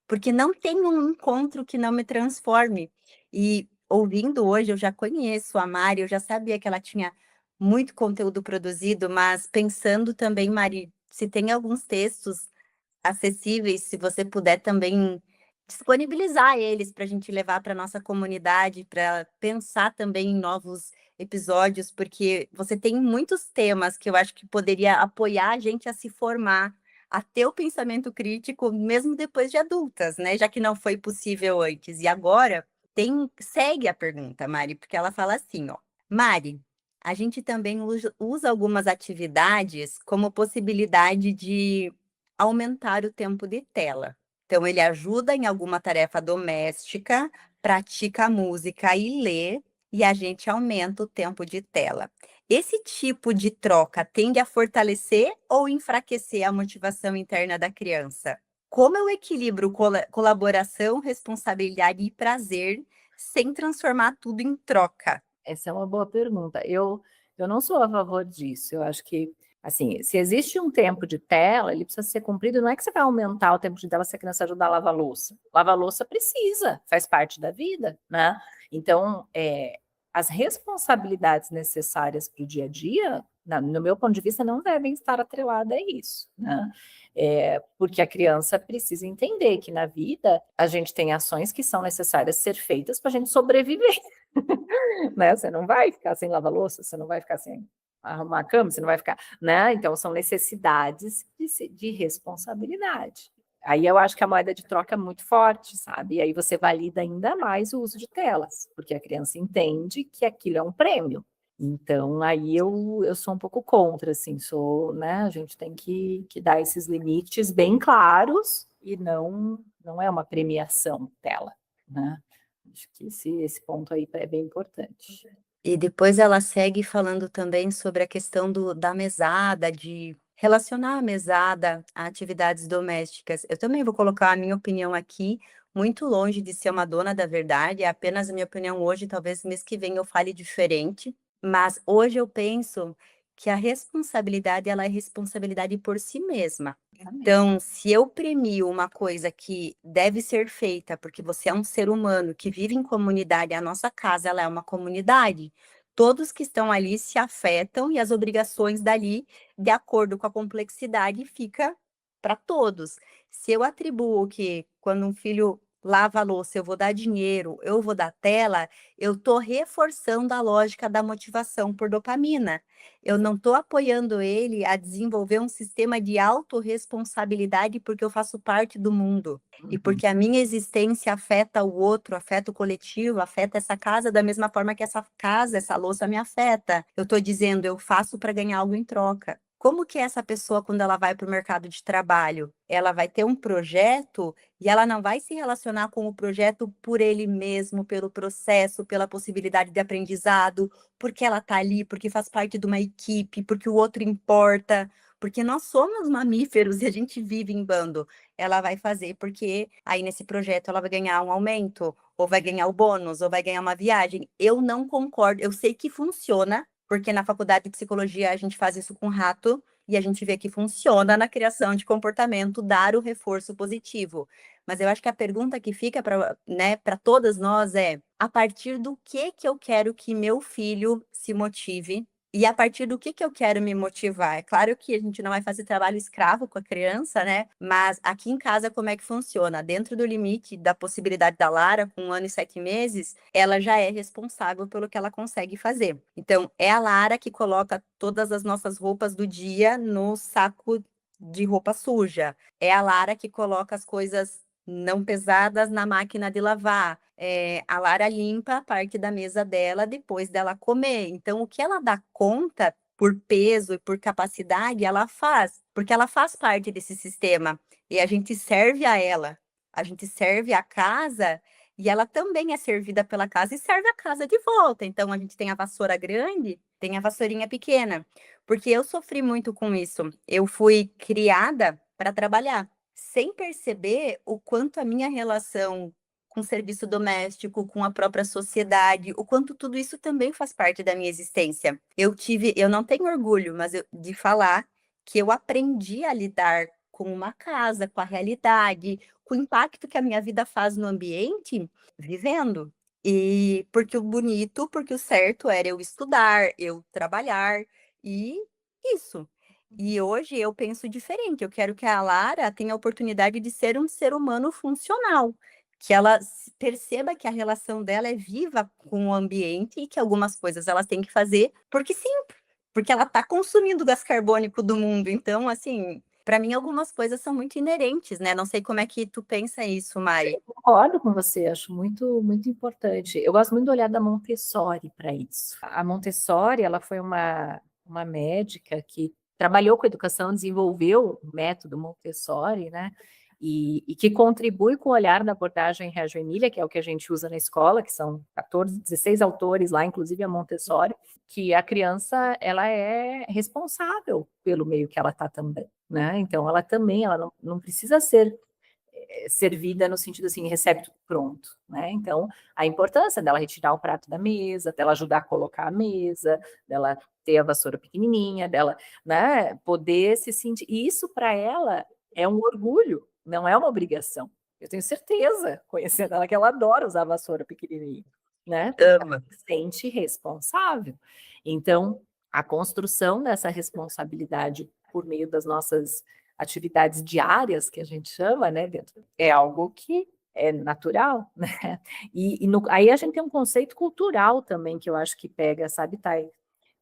Speaker 1: porque não tem um encontro que não me transforme. E ouvindo hoje, eu já conheço a Mari, eu já sabia que ela tinha muito conteúdo produzido, mas pensando também, Mari, se tem alguns textos acessíveis, se você puder também disponibilizar eles para a gente levar para nossa comunidade, para pensar também em novos episódios, porque você tem muitos temas que eu acho que poderia apoiar a gente a se formar, a ter o pensamento crítico mesmo depois de adultas, né, já que não foi possível antes. E agora segue a pergunta, Mari, porque ela fala assim, ó: "Mari, a gente também usa algumas atividades como possibilidade de aumentar o tempo de tela. Então ele ajuda em alguma tarefa doméstica, pratica música e lê, e a gente aumenta o tempo de tela. Esse tipo de troca tende a fortalecer ou enfraquecer a motivação interna da criança? Como eu equilibro colaboração, responsabilidade e prazer sem transformar tudo em troca?"
Speaker 2: Essa é uma boa pergunta. Eu não sou a favor disso. Eu acho que, assim, se existe um tempo de tela, ele precisa ser cumprido. Não é que você vai aumentar o tempo de tela se a criança ajudar a lavar a louça. Lavar a louça precisa, faz parte da vida, né? Então, as responsabilidades necessárias para o dia a dia, no meu ponto de vista, não devem estar atreladas a isso, né? Porque a criança precisa entender que na vida a gente tem ações que são necessárias ser feitas para a gente sobreviver. Né, você não vai ficar sem lavar louça, você não vai ficar sem arrumar a cama, você não vai ficar, né, então são necessidades de responsabilidade. Aí eu acho que a moeda de troca é muito forte, sabe, e aí você valida ainda mais o uso de telas, porque a criança entende que aquilo é um prêmio. Então aí eu sou um pouco contra, assim, né, a gente tem que dar esses limites bem claros e não é uma premiação tela, né. Acho que esse ponto aí é bem importante.
Speaker 1: E depois ela segue falando também sobre a questão da mesada, de relacionar a mesada a atividades domésticas. Eu também vou colocar a minha opinião aqui, muito longe de ser uma dona da verdade, é apenas a minha opinião hoje, talvez mês que vem eu fale diferente, mas hoje eu penso que a responsabilidade, ela é responsabilidade por si mesma.
Speaker 2: Exatamente.
Speaker 1: Então, se eu premio uma coisa que deve ser feita, porque você é um ser humano que vive em comunidade, a nossa casa ela é uma comunidade, todos que estão ali se afetam e as obrigações dali, de acordo com a complexidade, fica para todos. Se eu atribuo que quando um filho lava a louça, eu vou dar dinheiro, eu vou dar tela, eu estou reforçando a lógica da motivação por dopamina. Eu não estou apoiando ele a desenvolver um sistema de autorresponsabilidade, porque eu faço parte do mundo, e
Speaker 2: Uhum.
Speaker 1: porque a minha existência afeta o outro, afeta o coletivo, afeta essa casa da mesma forma que essa casa, essa louça me afeta. Eu estou dizendo: "Eu faço para ganhar algo em troca". Como que é essa pessoa quando ela vai para o mercado de trabalho? Ela vai ter um projeto e ela não vai se relacionar com o projeto por ele mesmo, pelo processo, pela possibilidade de aprendizado, porque ela está ali, porque faz parte de uma equipe, porque o outro importa, porque nós somos mamíferos e a gente vive em bando. Ela vai fazer porque aí nesse projeto ela vai ganhar um aumento, ou vai ganhar o bônus, ou vai ganhar uma viagem. Eu não concordo, eu sei que funciona, porque na faculdade de psicologia a gente faz isso com rato, e a gente vê que funciona na criação de comportamento, dar o reforço positivo. Mas eu acho que a pergunta que fica para, né, para todas nós é: a partir do que eu quero que meu filho se motive? E a partir do que eu quero me motivar? É claro que a gente não vai fazer trabalho escravo com a criança, né? Mas aqui em casa, como é que funciona? Dentro do limite da possibilidade da Lara, com 1 ano e 7 meses, ela já é responsável pelo que ela consegue fazer. Então, é a Lara que coloca todas as nossas roupas do dia no saco de roupa suja. É a Lara que coloca as coisas não pesadas na máquina de lavar. A Lara limpa a parte da mesa dela depois dela comer. Então, o que ela dá conta por peso e por capacidade, ela faz, porque ela faz parte desse sistema. E a gente serve a ela, a gente serve a casa e ela também é servida pela casa e serve a casa de volta. Então, a gente tem a vassoura grande, tem a vassourinha pequena, porque eu sofri muito com isso. Eu fui criada para trabalhar sem perceber o quanto a minha relação com o serviço doméstico, com a própria sociedade, o quanto tudo isso também faz parte da minha existência. Eu não tenho orgulho, mas de falar que eu aprendi a lidar com uma casa, com a realidade, com o impacto que a minha vida faz no ambiente, vivendo. E porque o bonito, porque o certo era eu estudar, eu trabalhar e isso. E hoje eu penso diferente, eu quero que a Lara tenha a oportunidade de ser um ser humano funcional, que ela perceba que a relação dela é viva com o ambiente e que algumas coisas elas têm que fazer porque sim, porque ela está consumindo o gás carbônico do mundo. Então, assim, para mim algumas coisas são muito inerentes, né? Não sei como é que tu pensa isso, Mai.
Speaker 2: Eu concordo com você, acho muito, muito importante. Eu gosto muito do olhar da Montessori para isso. A Montessori, ela foi uma médica que trabalhou com educação, desenvolveu o método Montessori, né? E que contribui com o olhar da abordagem Reggio Emília, que é o que a gente usa na escola, que são 14, 16 autores lá, inclusive a Montessori, que a criança, ela é responsável pelo meio que ela está também, né? Então, ela também, ela não precisa ser servida no sentido assim, recebe tudo pronto, né? Então, a importância dela retirar o prato da mesa, dela ajudar a colocar a mesa, dela ter a vassoura pequenininha, dela, né, poder se sentir. E isso para ela é um orgulho, não é uma obrigação. Eu tenho certeza, conhecendo ela, que ela adora usar a vassoura pequenininha, né? Porque ela
Speaker 1: Ama.
Speaker 2: se sente responsável. Então, a construção dessa responsabilidade por meio das nossas atividades diárias, que a gente chama, né, é algo que é natural, né? Aí a gente tem um conceito cultural também que eu acho que pega, sabe, Thay?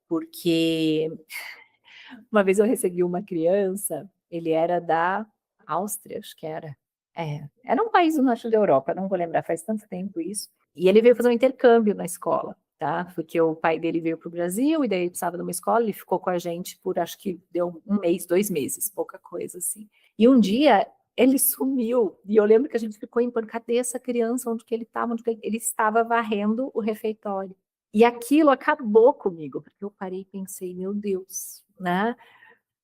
Speaker 2: Porque uma vez eu recebi uma criança, ele era da Áustria, acho que era. Era um país do norte da Europa, não vou lembrar, faz tanto tempo isso. E ele veio fazer um intercâmbio na escola, tá? Porque o pai dele veio para o Brasil e daí ele precisava de uma escola, ele ficou com a gente por acho que deu um mês, 2 meses, pouca coisa assim. E um dia ele sumiu, e eu lembro que a gente ficou em cadê essa criança, onde que ele estava? Ele estava varrendo o refeitório. E aquilo acabou comigo, porque eu parei e pensei, meu Deus, né?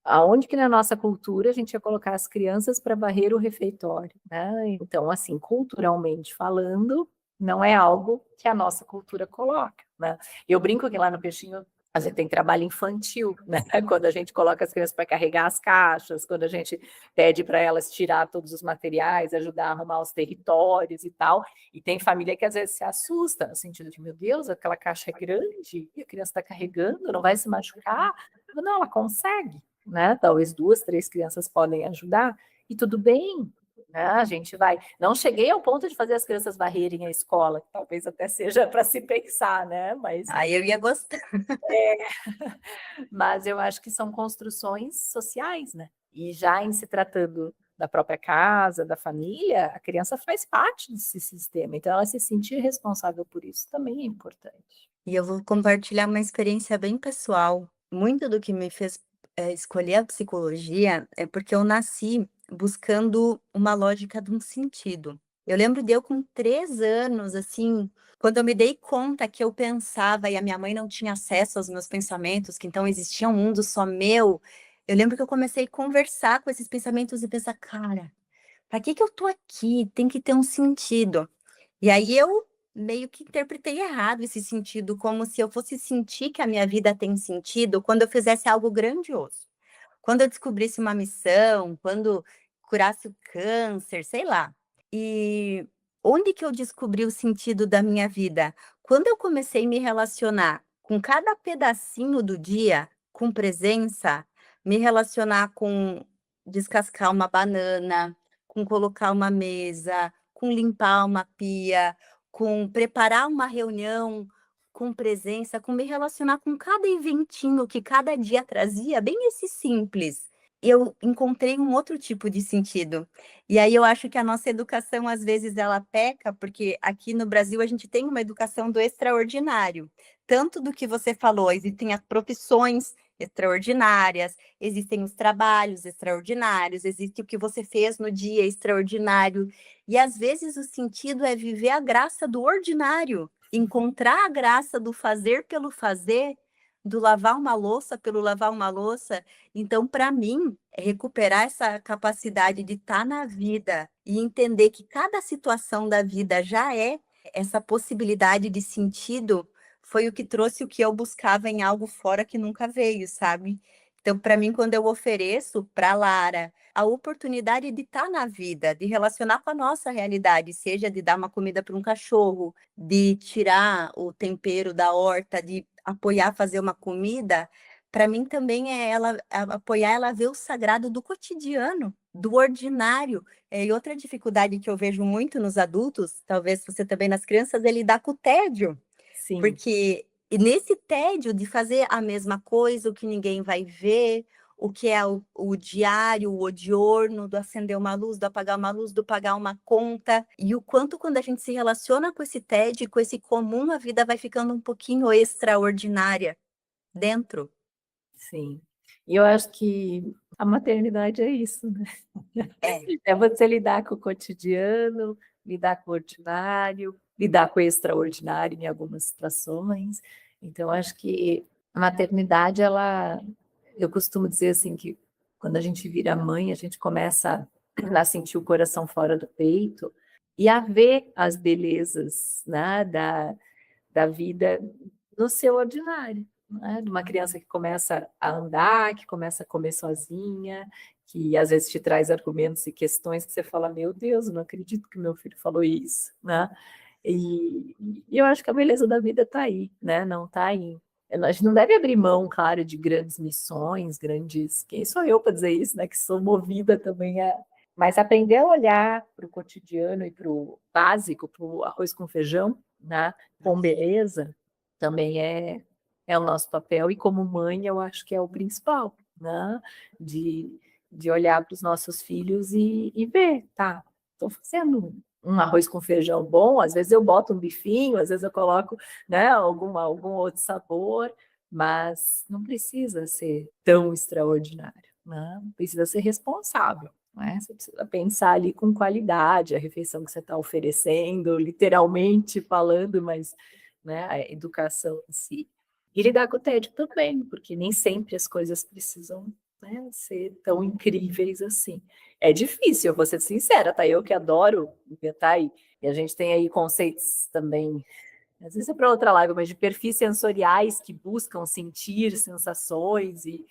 Speaker 2: Aonde que na nossa cultura a gente ia colocar as crianças para varrer o refeitório, né? Então, assim, culturalmente falando, não é algo que a nossa cultura coloca, né? Eu brinco que lá no Peixinho a gente tem trabalho infantil, né? Quando a gente coloca as crianças para carregar as caixas, quando a gente pede para elas tirar todos os materiais, ajudar a arrumar os territórios e tal. E tem família que às vezes se assusta, no sentido de, meu Deus, aquela caixa é grande e a criança está carregando, não vai se machucar? Não, ela consegue, né? Talvez 2, 3 crianças podem ajudar, e tudo bem, né? A gente vai. Não cheguei ao ponto de fazer as crianças varrerem a escola, que talvez até seja para se pensar, né?
Speaker 1: Aí eu ia gostar.
Speaker 2: Mas eu acho que são construções sociais, né? E já em se tratando da própria casa, da família, a criança faz parte desse sistema, então ela se sentir responsável por isso também é importante.
Speaker 1: E eu vou compartilhar uma experiência bem pessoal. Muito do que me fez, escolher a psicologia é porque eu nasci buscando uma lógica de um sentido. Eu lembro de eu com 3 anos, assim, quando eu me dei conta que eu pensava e a minha mãe não tinha acesso aos meus pensamentos, que então existia um mundo só meu, eu lembro que eu comecei a conversar com esses pensamentos e pensar: "Cara, para que eu tô aqui? Tem que ter um sentido". E aí eu meio que interpretei errado esse sentido, como se eu fosse sentir que a minha vida tem sentido quando eu fizesse algo grandioso. Quando eu descobrisse uma missão, quando curasse o câncer, sei lá. E onde que eu descobri o sentido da minha vida? Quando eu comecei a me relacionar com cada pedacinho do dia, com presença, me relacionar com descascar uma banana, com colocar uma mesa, com limpar uma pia, com preparar uma reunião com presença, com me relacionar com cada eventinho que cada dia trazia, bem esse simples. Eu encontrei um outro tipo de sentido. E aí eu acho que a nossa educação, às vezes, ela peca, porque aqui no Brasil a gente tem uma educação do extraordinário. Tanto do que você falou, existem as profissões extraordinárias, existem os trabalhos extraordinários, existe o que você fez no dia extraordinário. E às vezes o sentido é viver a graça do ordinário, encontrar a graça do fazer pelo fazer, do lavar uma louça pelo lavar uma louça. Então, para mim, é recuperar essa capacidade de estar na vida e entender que cada situação da vida já é essa possibilidade de sentido, foi o que trouxe o que eu buscava em algo fora que nunca veio, sabe? Então, para mim, quando eu ofereço para Lara a oportunidade de estar na vida, de relacionar com a nossa realidade, seja de dar uma comida para um cachorro, de tirar o tempero da horta, de apoiar fazer uma comida, Para mim também é apoiar ela a ver o sagrado do cotidiano, do ordinário. E outra dificuldade que eu vejo muito nos adultos, talvez você também nas crianças, é lidar com o tédio.
Speaker 2: Sim,
Speaker 1: Porque e nesse tédio de fazer a mesma coisa, o que ninguém vai ver, o que é o diário, o odiorno, do acender uma luz, do apagar uma luz, do pagar uma conta, e o quanto quando a gente se relaciona com esse tédio, com esse comum, a vida vai ficando um pouquinho extraordinária dentro.
Speaker 2: sim. E eu acho que a maternidade é isso, né?
Speaker 1: É.
Speaker 2: É você lidar com o cotidiano, lidar com o ordinário, lidar com o extraordinário em algumas situações. Então, acho que a maternidade, eu costumo dizer assim que quando a gente vira mãe, a gente começa a sentir o coração fora do peito e a ver as belezas, né, da vida no seu ordinário, né? De uma criança que começa a andar, que começa a comer sozinha, que às vezes te traz argumentos e questões que você fala, meu Deus, eu não acredito que meu filho falou isso, né? E eu acho que a beleza da vida está aí, né? Não está aí. A gente não deve abrir mão, claro, de grandes missões, grandes. Quem sou eu para dizer isso, né? Que sou movida também a. Mas aprender a olhar para o cotidiano e para o básico, para o arroz com feijão, né? Com beleza, também é o nosso papel. E como mãe, eu acho que é o principal, né? De olhar para os nossos filhos e ver, tá, estou fazendo um arroz com feijão bom, às vezes eu boto um bifinho, às vezes eu coloco, né, algum outro sabor, mas não precisa ser tão extraordinário, né? Precisa ser responsável, né? Você precisa pensar ali com qualidade a refeição que você está oferecendo, literalmente falando, mas, né, a educação em si. E lidar com o tédio também, porque nem sempre as coisas precisam, né, ser tão incríveis assim. É difícil, eu vou ser sincera, tá? Eu que adoro inventar e a gente tem aí conceitos também, às vezes é para outra live, mas de perfis sensoriais que buscam sentir sensações e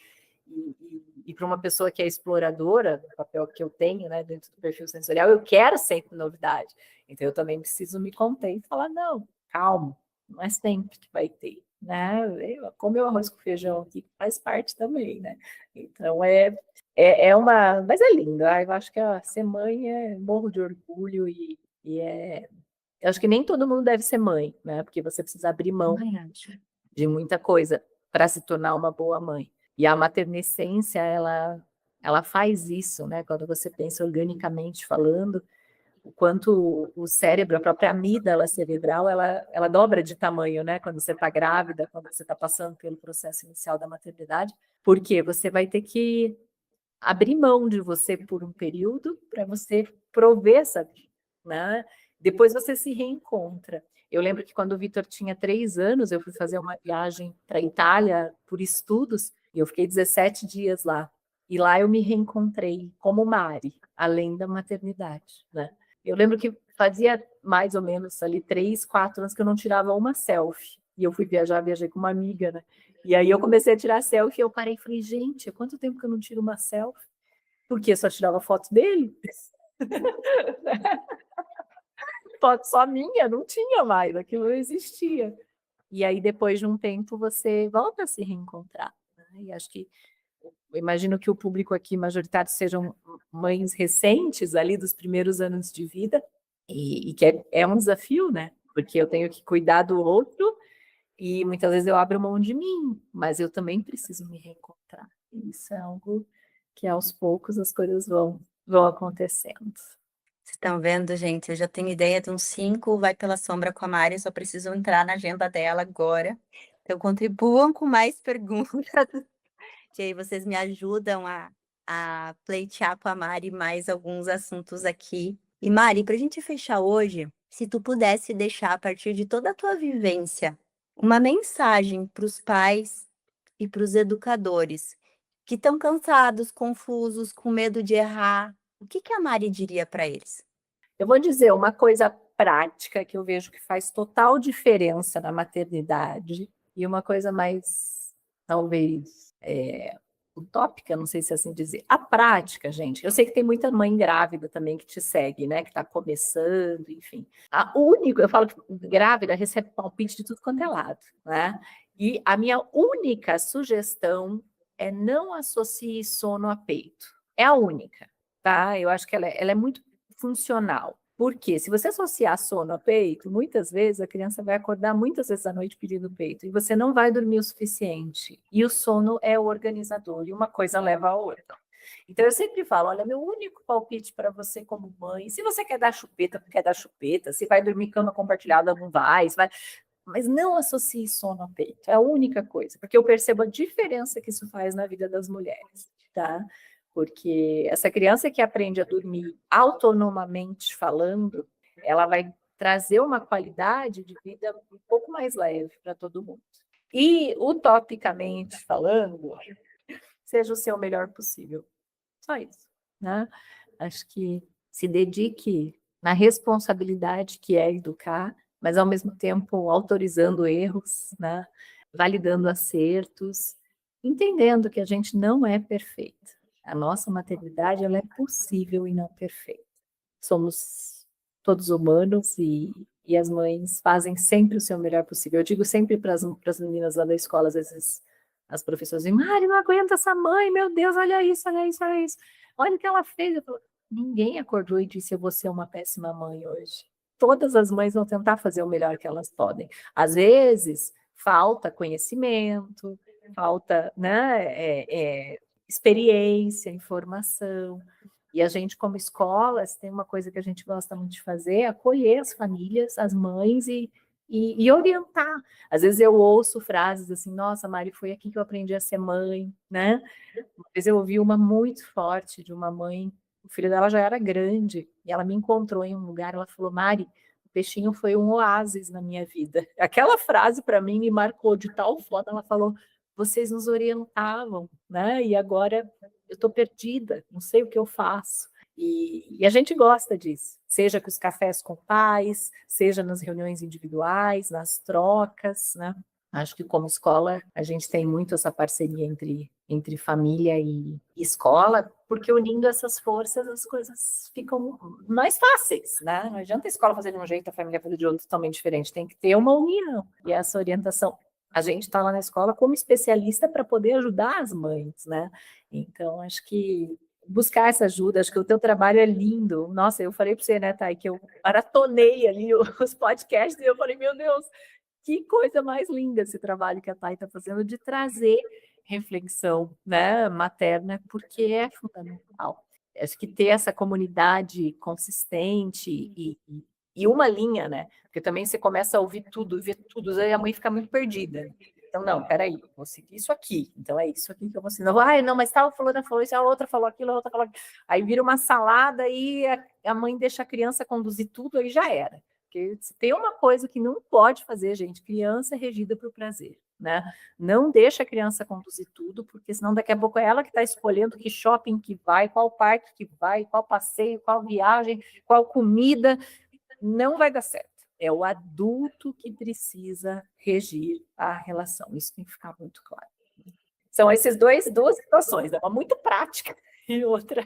Speaker 2: para uma pessoa que é exploradora, o papel que eu tenho, né, dentro do perfil sensorial, eu quero sempre novidade. Então eu também preciso me conter e falar, não, calma, não é sempre que vai ter, né? Comer o arroz com feijão aqui faz parte também, né? Então é uma. Mas é lindo. Eu acho que ser mãe é morro de orgulho e é. Eu acho que nem todo mundo deve ser mãe, né? Porque você precisa abrir mão
Speaker 1: Também acho.
Speaker 2: de muita coisa para se tornar uma boa mãe. E a maternicência, ela faz isso, né? Quando você pensa organicamente falando, o quanto o cérebro, a própria amígdala cerebral, ela dobra de tamanho, né? Quando você está grávida, quando você está passando pelo processo inicial da maternidade, porque você vai ter que abrir mão de você por um período para você prover essa vida, né? Depois você se reencontra. Eu lembro que quando o Vitor tinha 3 anos, eu fui fazer uma viagem para a Itália por estudos e eu fiquei 17 dias lá. E lá eu me reencontrei como Mari, além da maternidade, né? Eu lembro que fazia mais ou menos ali 3, 4 anos que eu não tirava uma selfie. E eu fui viajar, viajei com uma amiga, né? E aí eu comecei a tirar selfie e eu parei e falei, gente, há quanto tempo que eu não tiro uma selfie? Porque eu só tirava foto dele. Foto só minha, não tinha mais, aquilo não existia. E aí, depois de um tempo, você volta a se reencontrar, né? E acho que, eu imagino que o público aqui majoritário sejam mães recentes, ali dos primeiros anos de vida, e que é um desafio, né? Porque eu tenho que cuidar do outro e muitas vezes eu abro mão de mim, mas eu também preciso me reencontrar. E isso é algo que aos poucos as coisas vão acontecendo.
Speaker 1: Vocês estão vendo, gente? Eu já tenho ideia de uns 5 Vai Pela Sombra com a Mari, só preciso entrar na agenda dela agora. Então, contribuam com mais perguntas, que aí vocês me ajudam a pleitear com a Mari mais alguns assuntos aqui. E Mari, para a gente fechar hoje, se tu pudesse deixar, a partir de toda a tua vivência, uma mensagem para os pais e para os educadores que estão cansados, confusos, com medo de errar, o que que a Mari diria para eles?
Speaker 2: Eu vou dizer uma coisa prática que eu vejo que faz total diferença na maternidade e uma coisa mais, talvez, utópica, não sei se é assim dizer. A prática, gente, eu sei que tem muita mãe grávida também que te segue, né, que está começando, enfim. O único, eu falo que grávida recebe palpite de tudo quanto é lado, né? E a minha única sugestão é não associe sono a peito. É a única, tá? Eu acho que ela é muito funcional. Porque se você associar sono a peito, muitas vezes a criança vai acordar muitas vezes à noite pedindo peito e você não vai dormir o suficiente. E o sono é o organizador e uma coisa leva a outra. Então eu sempre falo, olha, meu único palpite para você como mãe, se você quer dar chupeta, quer dar chupeta, se vai dormir cama compartilhada, não vai, mas não associe sono a peito, é a única coisa, porque eu percebo a diferença que isso faz na vida das mulheres, tá? Porque essa criança que aprende a dormir autonomamente falando, ela vai trazer uma qualidade de vida um pouco mais leve para todo mundo. E, utopicamente falando, seja o seu melhor possível. Só isso, né? Acho que se dedique na responsabilidade que é educar, mas ao mesmo tempo autorizando erros, né? Validando acertos, entendendo que a gente não é perfeita. A nossa maternidade ela é possível e não perfeita. Somos todos humanos e as mães fazem sempre o seu melhor possível. Eu digo sempre para as meninas lá da escola, às vezes as professoras dizem, Mari, não aguenta essa mãe, meu Deus, olha isso, olha isso, olha isso. Olha o que ela fez. Eu falo, ninguém acordou e disse, eu vou ser uma péssima mãe hoje. Todas as mães vão tentar fazer o melhor que elas podem. Às vezes, falta conhecimento, falta, né, experiência, informação. E a gente, como escolas, tem uma coisa que a gente gosta muito de fazer, é acolher as famílias, as mães e orientar. Às vezes eu ouço frases assim, nossa, Mari, foi aqui que eu aprendi a ser mãe, né? Uma vez eu ouvi uma muito forte de uma mãe, o filho dela já era grande, e ela me encontrou em um lugar, ela falou, Mari, o peixinho foi um oásis na minha vida. Aquela frase para mim me marcou de tal forma, ela falou, vocês nos orientavam, né? E agora eu estou perdida, não sei o que eu faço. E a gente gosta disso, seja com os cafés com pais, seja nas reuniões individuais, nas trocas, né? Acho que como escola a gente tem muito essa parceria entre família e escola, porque unindo essas forças as coisas ficam mais fáceis, né? Não adianta a escola fazer de um jeito, a família fazer de outro totalmente diferente, tem que ter uma união. E essa orientação, a gente está lá na escola como especialista para poder ajudar as mães, né? Então, acho que buscar essa ajuda, acho que o teu trabalho é lindo. Nossa, eu falei para você, né, Thay, que eu maratonei ali os podcasts e eu falei, meu Deus, que coisa mais linda esse trabalho que a Thay está fazendo de trazer reflexão, né, materna, porque é fundamental. Acho que ter essa comunidade consistente e uma linha, né? Porque também você começa a ouvir tudo, ver tudo, aí a mãe fica muito perdida. Então, não, peraí, vou seguir isso aqui. Então, é isso aqui que eu vou seguir. Ai, não, mas tal fulana falou isso, a outra falou aquilo, a outra falou aquilo. Aí vira uma salada e a mãe deixa a criança conduzir tudo, aí já era. Porque se tem uma coisa que não pode fazer, gente, criança é regida por prazer, né? Não deixa a criança conduzir tudo, porque senão daqui a pouco é ela que está escolhendo que shopping que vai, qual parque que vai, qual passeio, qual viagem, qual comida. Não vai dar certo. É o adulto que precisa regir a relação. Isso tem que ficar muito claro. São esses duas situações, né? Uma muito prática e outra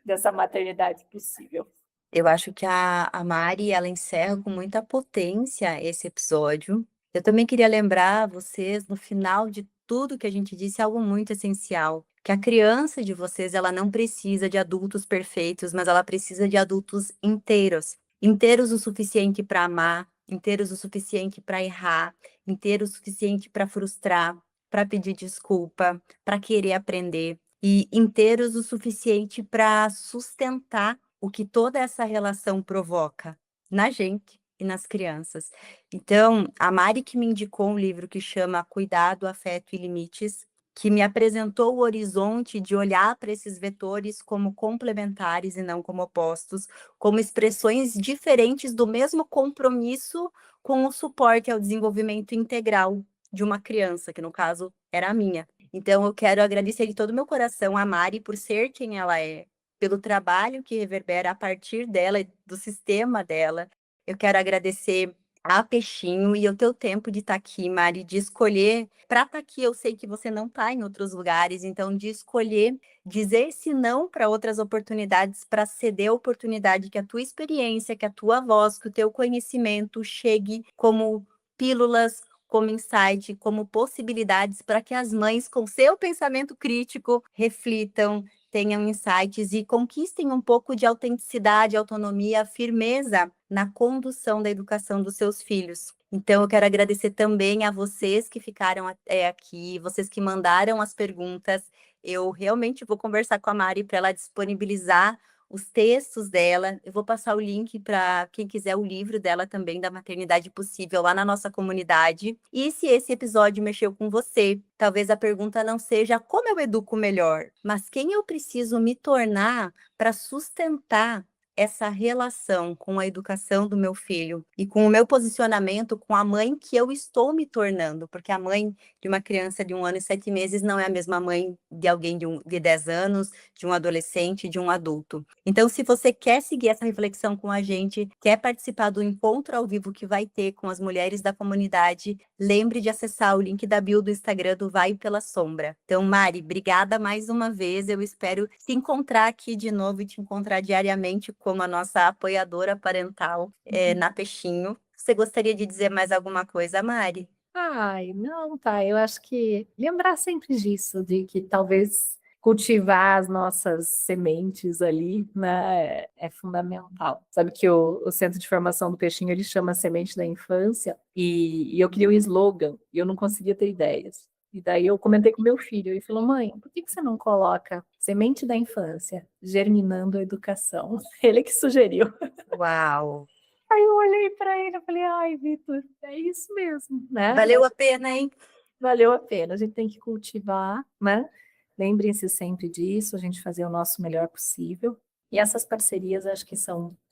Speaker 2: dessa maternidade possível.
Speaker 1: Eu acho que a Mari, ela encerra com muita potência esse episódio. Eu também queria lembrar vocês, no final de tudo que a gente disse, algo muito essencial, que a criança de vocês, ela não precisa de adultos perfeitos, mas ela precisa de adultos inteiros. Inteiros o suficiente para amar, inteiros o suficiente para errar, inteiros o suficiente para frustrar, para pedir desculpa, para querer aprender, e inteiros o suficiente para sustentar o que toda essa relação provoca na gente e nas crianças. Então, a Mari que me indicou um livro que chama Cuidado, Afeto e Limites, que me apresentou o horizonte de olhar para esses vetores como complementares e não como opostos, como expressões diferentes do mesmo compromisso com o suporte ao desenvolvimento integral de uma criança, que no caso era a minha. Então, eu quero agradecer de todo o meu coração a Mari por ser quem ela é, pelo trabalho que reverbera a partir dela e do sistema dela. Eu quero agradecer a Peixinho e o teu tempo de estar aqui, Mari, de escolher. Para estar aqui, eu sei que você não está em outros lugares, então de escolher dizer esse não para outras oportunidades, para ceder a oportunidade que a tua experiência, que a tua voz, que o teu conhecimento chegue como pílulas, como insight, como possibilidades para que as mães, com seu pensamento crítico, reflitam, tenham insights e conquistem um pouco de autenticidade, autonomia, firmeza na condução da educação dos seus filhos. Então, eu quero agradecer também a vocês que ficaram aqui, vocês que mandaram as perguntas. Eu realmente vou conversar com a Mari para ela disponibilizar os textos dela. Eu vou passar o link para quem quiser o livro dela também, da Maternidade Possível, lá na nossa comunidade. E se esse episódio mexeu com você, talvez a pergunta não seja como eu educo melhor, mas quem eu preciso me tornar para sustentar essa relação com a educação do meu filho e com o meu posicionamento com a mãe que eu estou me tornando, porque a mãe de uma criança de 1 ano e 7 meses não é a mesma mãe de alguém de 10 anos, de um adolescente, de um adulto. Então, se você quer seguir essa reflexão com a gente, quer participar do encontro ao vivo que vai ter com as mulheres da comunidade, lembre de acessar o link da bio do Instagram do Vai Pela Sombra. Então, Mari, obrigada mais uma vez. Eu espero te encontrar aqui de novo e te encontrar diariamente como a nossa apoiadora parental na Peixinho. Você gostaria de dizer mais alguma coisa, Mari?
Speaker 2: Ai, não, tá. Eu acho que lembrar sempre disso, de que talvez cultivar as nossas sementes ali, né, é fundamental. Sabe que o Centro de Formação do Peixinho, ele chama Semente da Infância, e eu queria um slogan, e eu não conseguia ter ideias. E daí eu comentei com meu filho, e falou, mãe, por que você não coloca Semente da Infância, germinando a educação? Ele que sugeriu.
Speaker 1: Uau!
Speaker 2: Aí eu olhei para ele e falei, ai, Vitor, é isso mesmo, né?
Speaker 1: Valeu a pena, hein?
Speaker 2: Valeu a pena, a gente tem que cultivar, né? Lembrem-se sempre disso, a gente fazer o nosso melhor possível. E essas parcerias acho que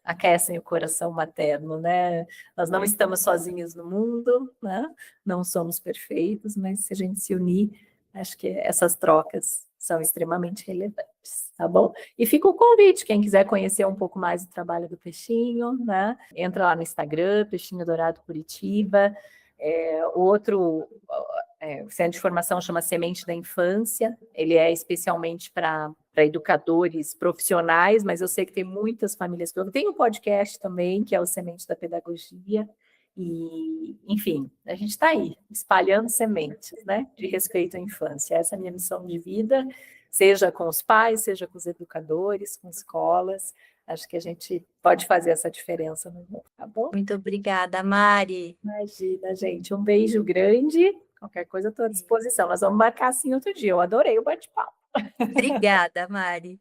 Speaker 2: aquecem o coração materno, né? Nós não estamos sozinhos no mundo, né? Não somos perfeitos, mas se a gente se unir, acho que essas trocas são extremamente relevantes, tá bom? E fica o convite, quem quiser conhecer um pouco mais do trabalho do Peixinho, né? Entra lá no Instagram, Peixinho Dourado Curitiba. O Centro de Formação chama Semente da Infância, ele é especialmente para educadores profissionais, mas eu sei que tem muitas famílias que tem um podcast também, que é o Semente da Pedagogia, e, enfim, a gente está aí, espalhando sementes, né, de respeito à infância. Essa é a minha missão de vida, seja com os pais, seja com os educadores, com escolas. Acho que a gente pode fazer essa diferença no mundo, tá bom?
Speaker 1: Muito obrigada, Mari.
Speaker 2: Imagina, gente. Um beijo grande. Qualquer coisa, estou à disposição. Nós vamos marcar assim outro dia. Eu adorei o bate-papo.
Speaker 1: Obrigada, Mari.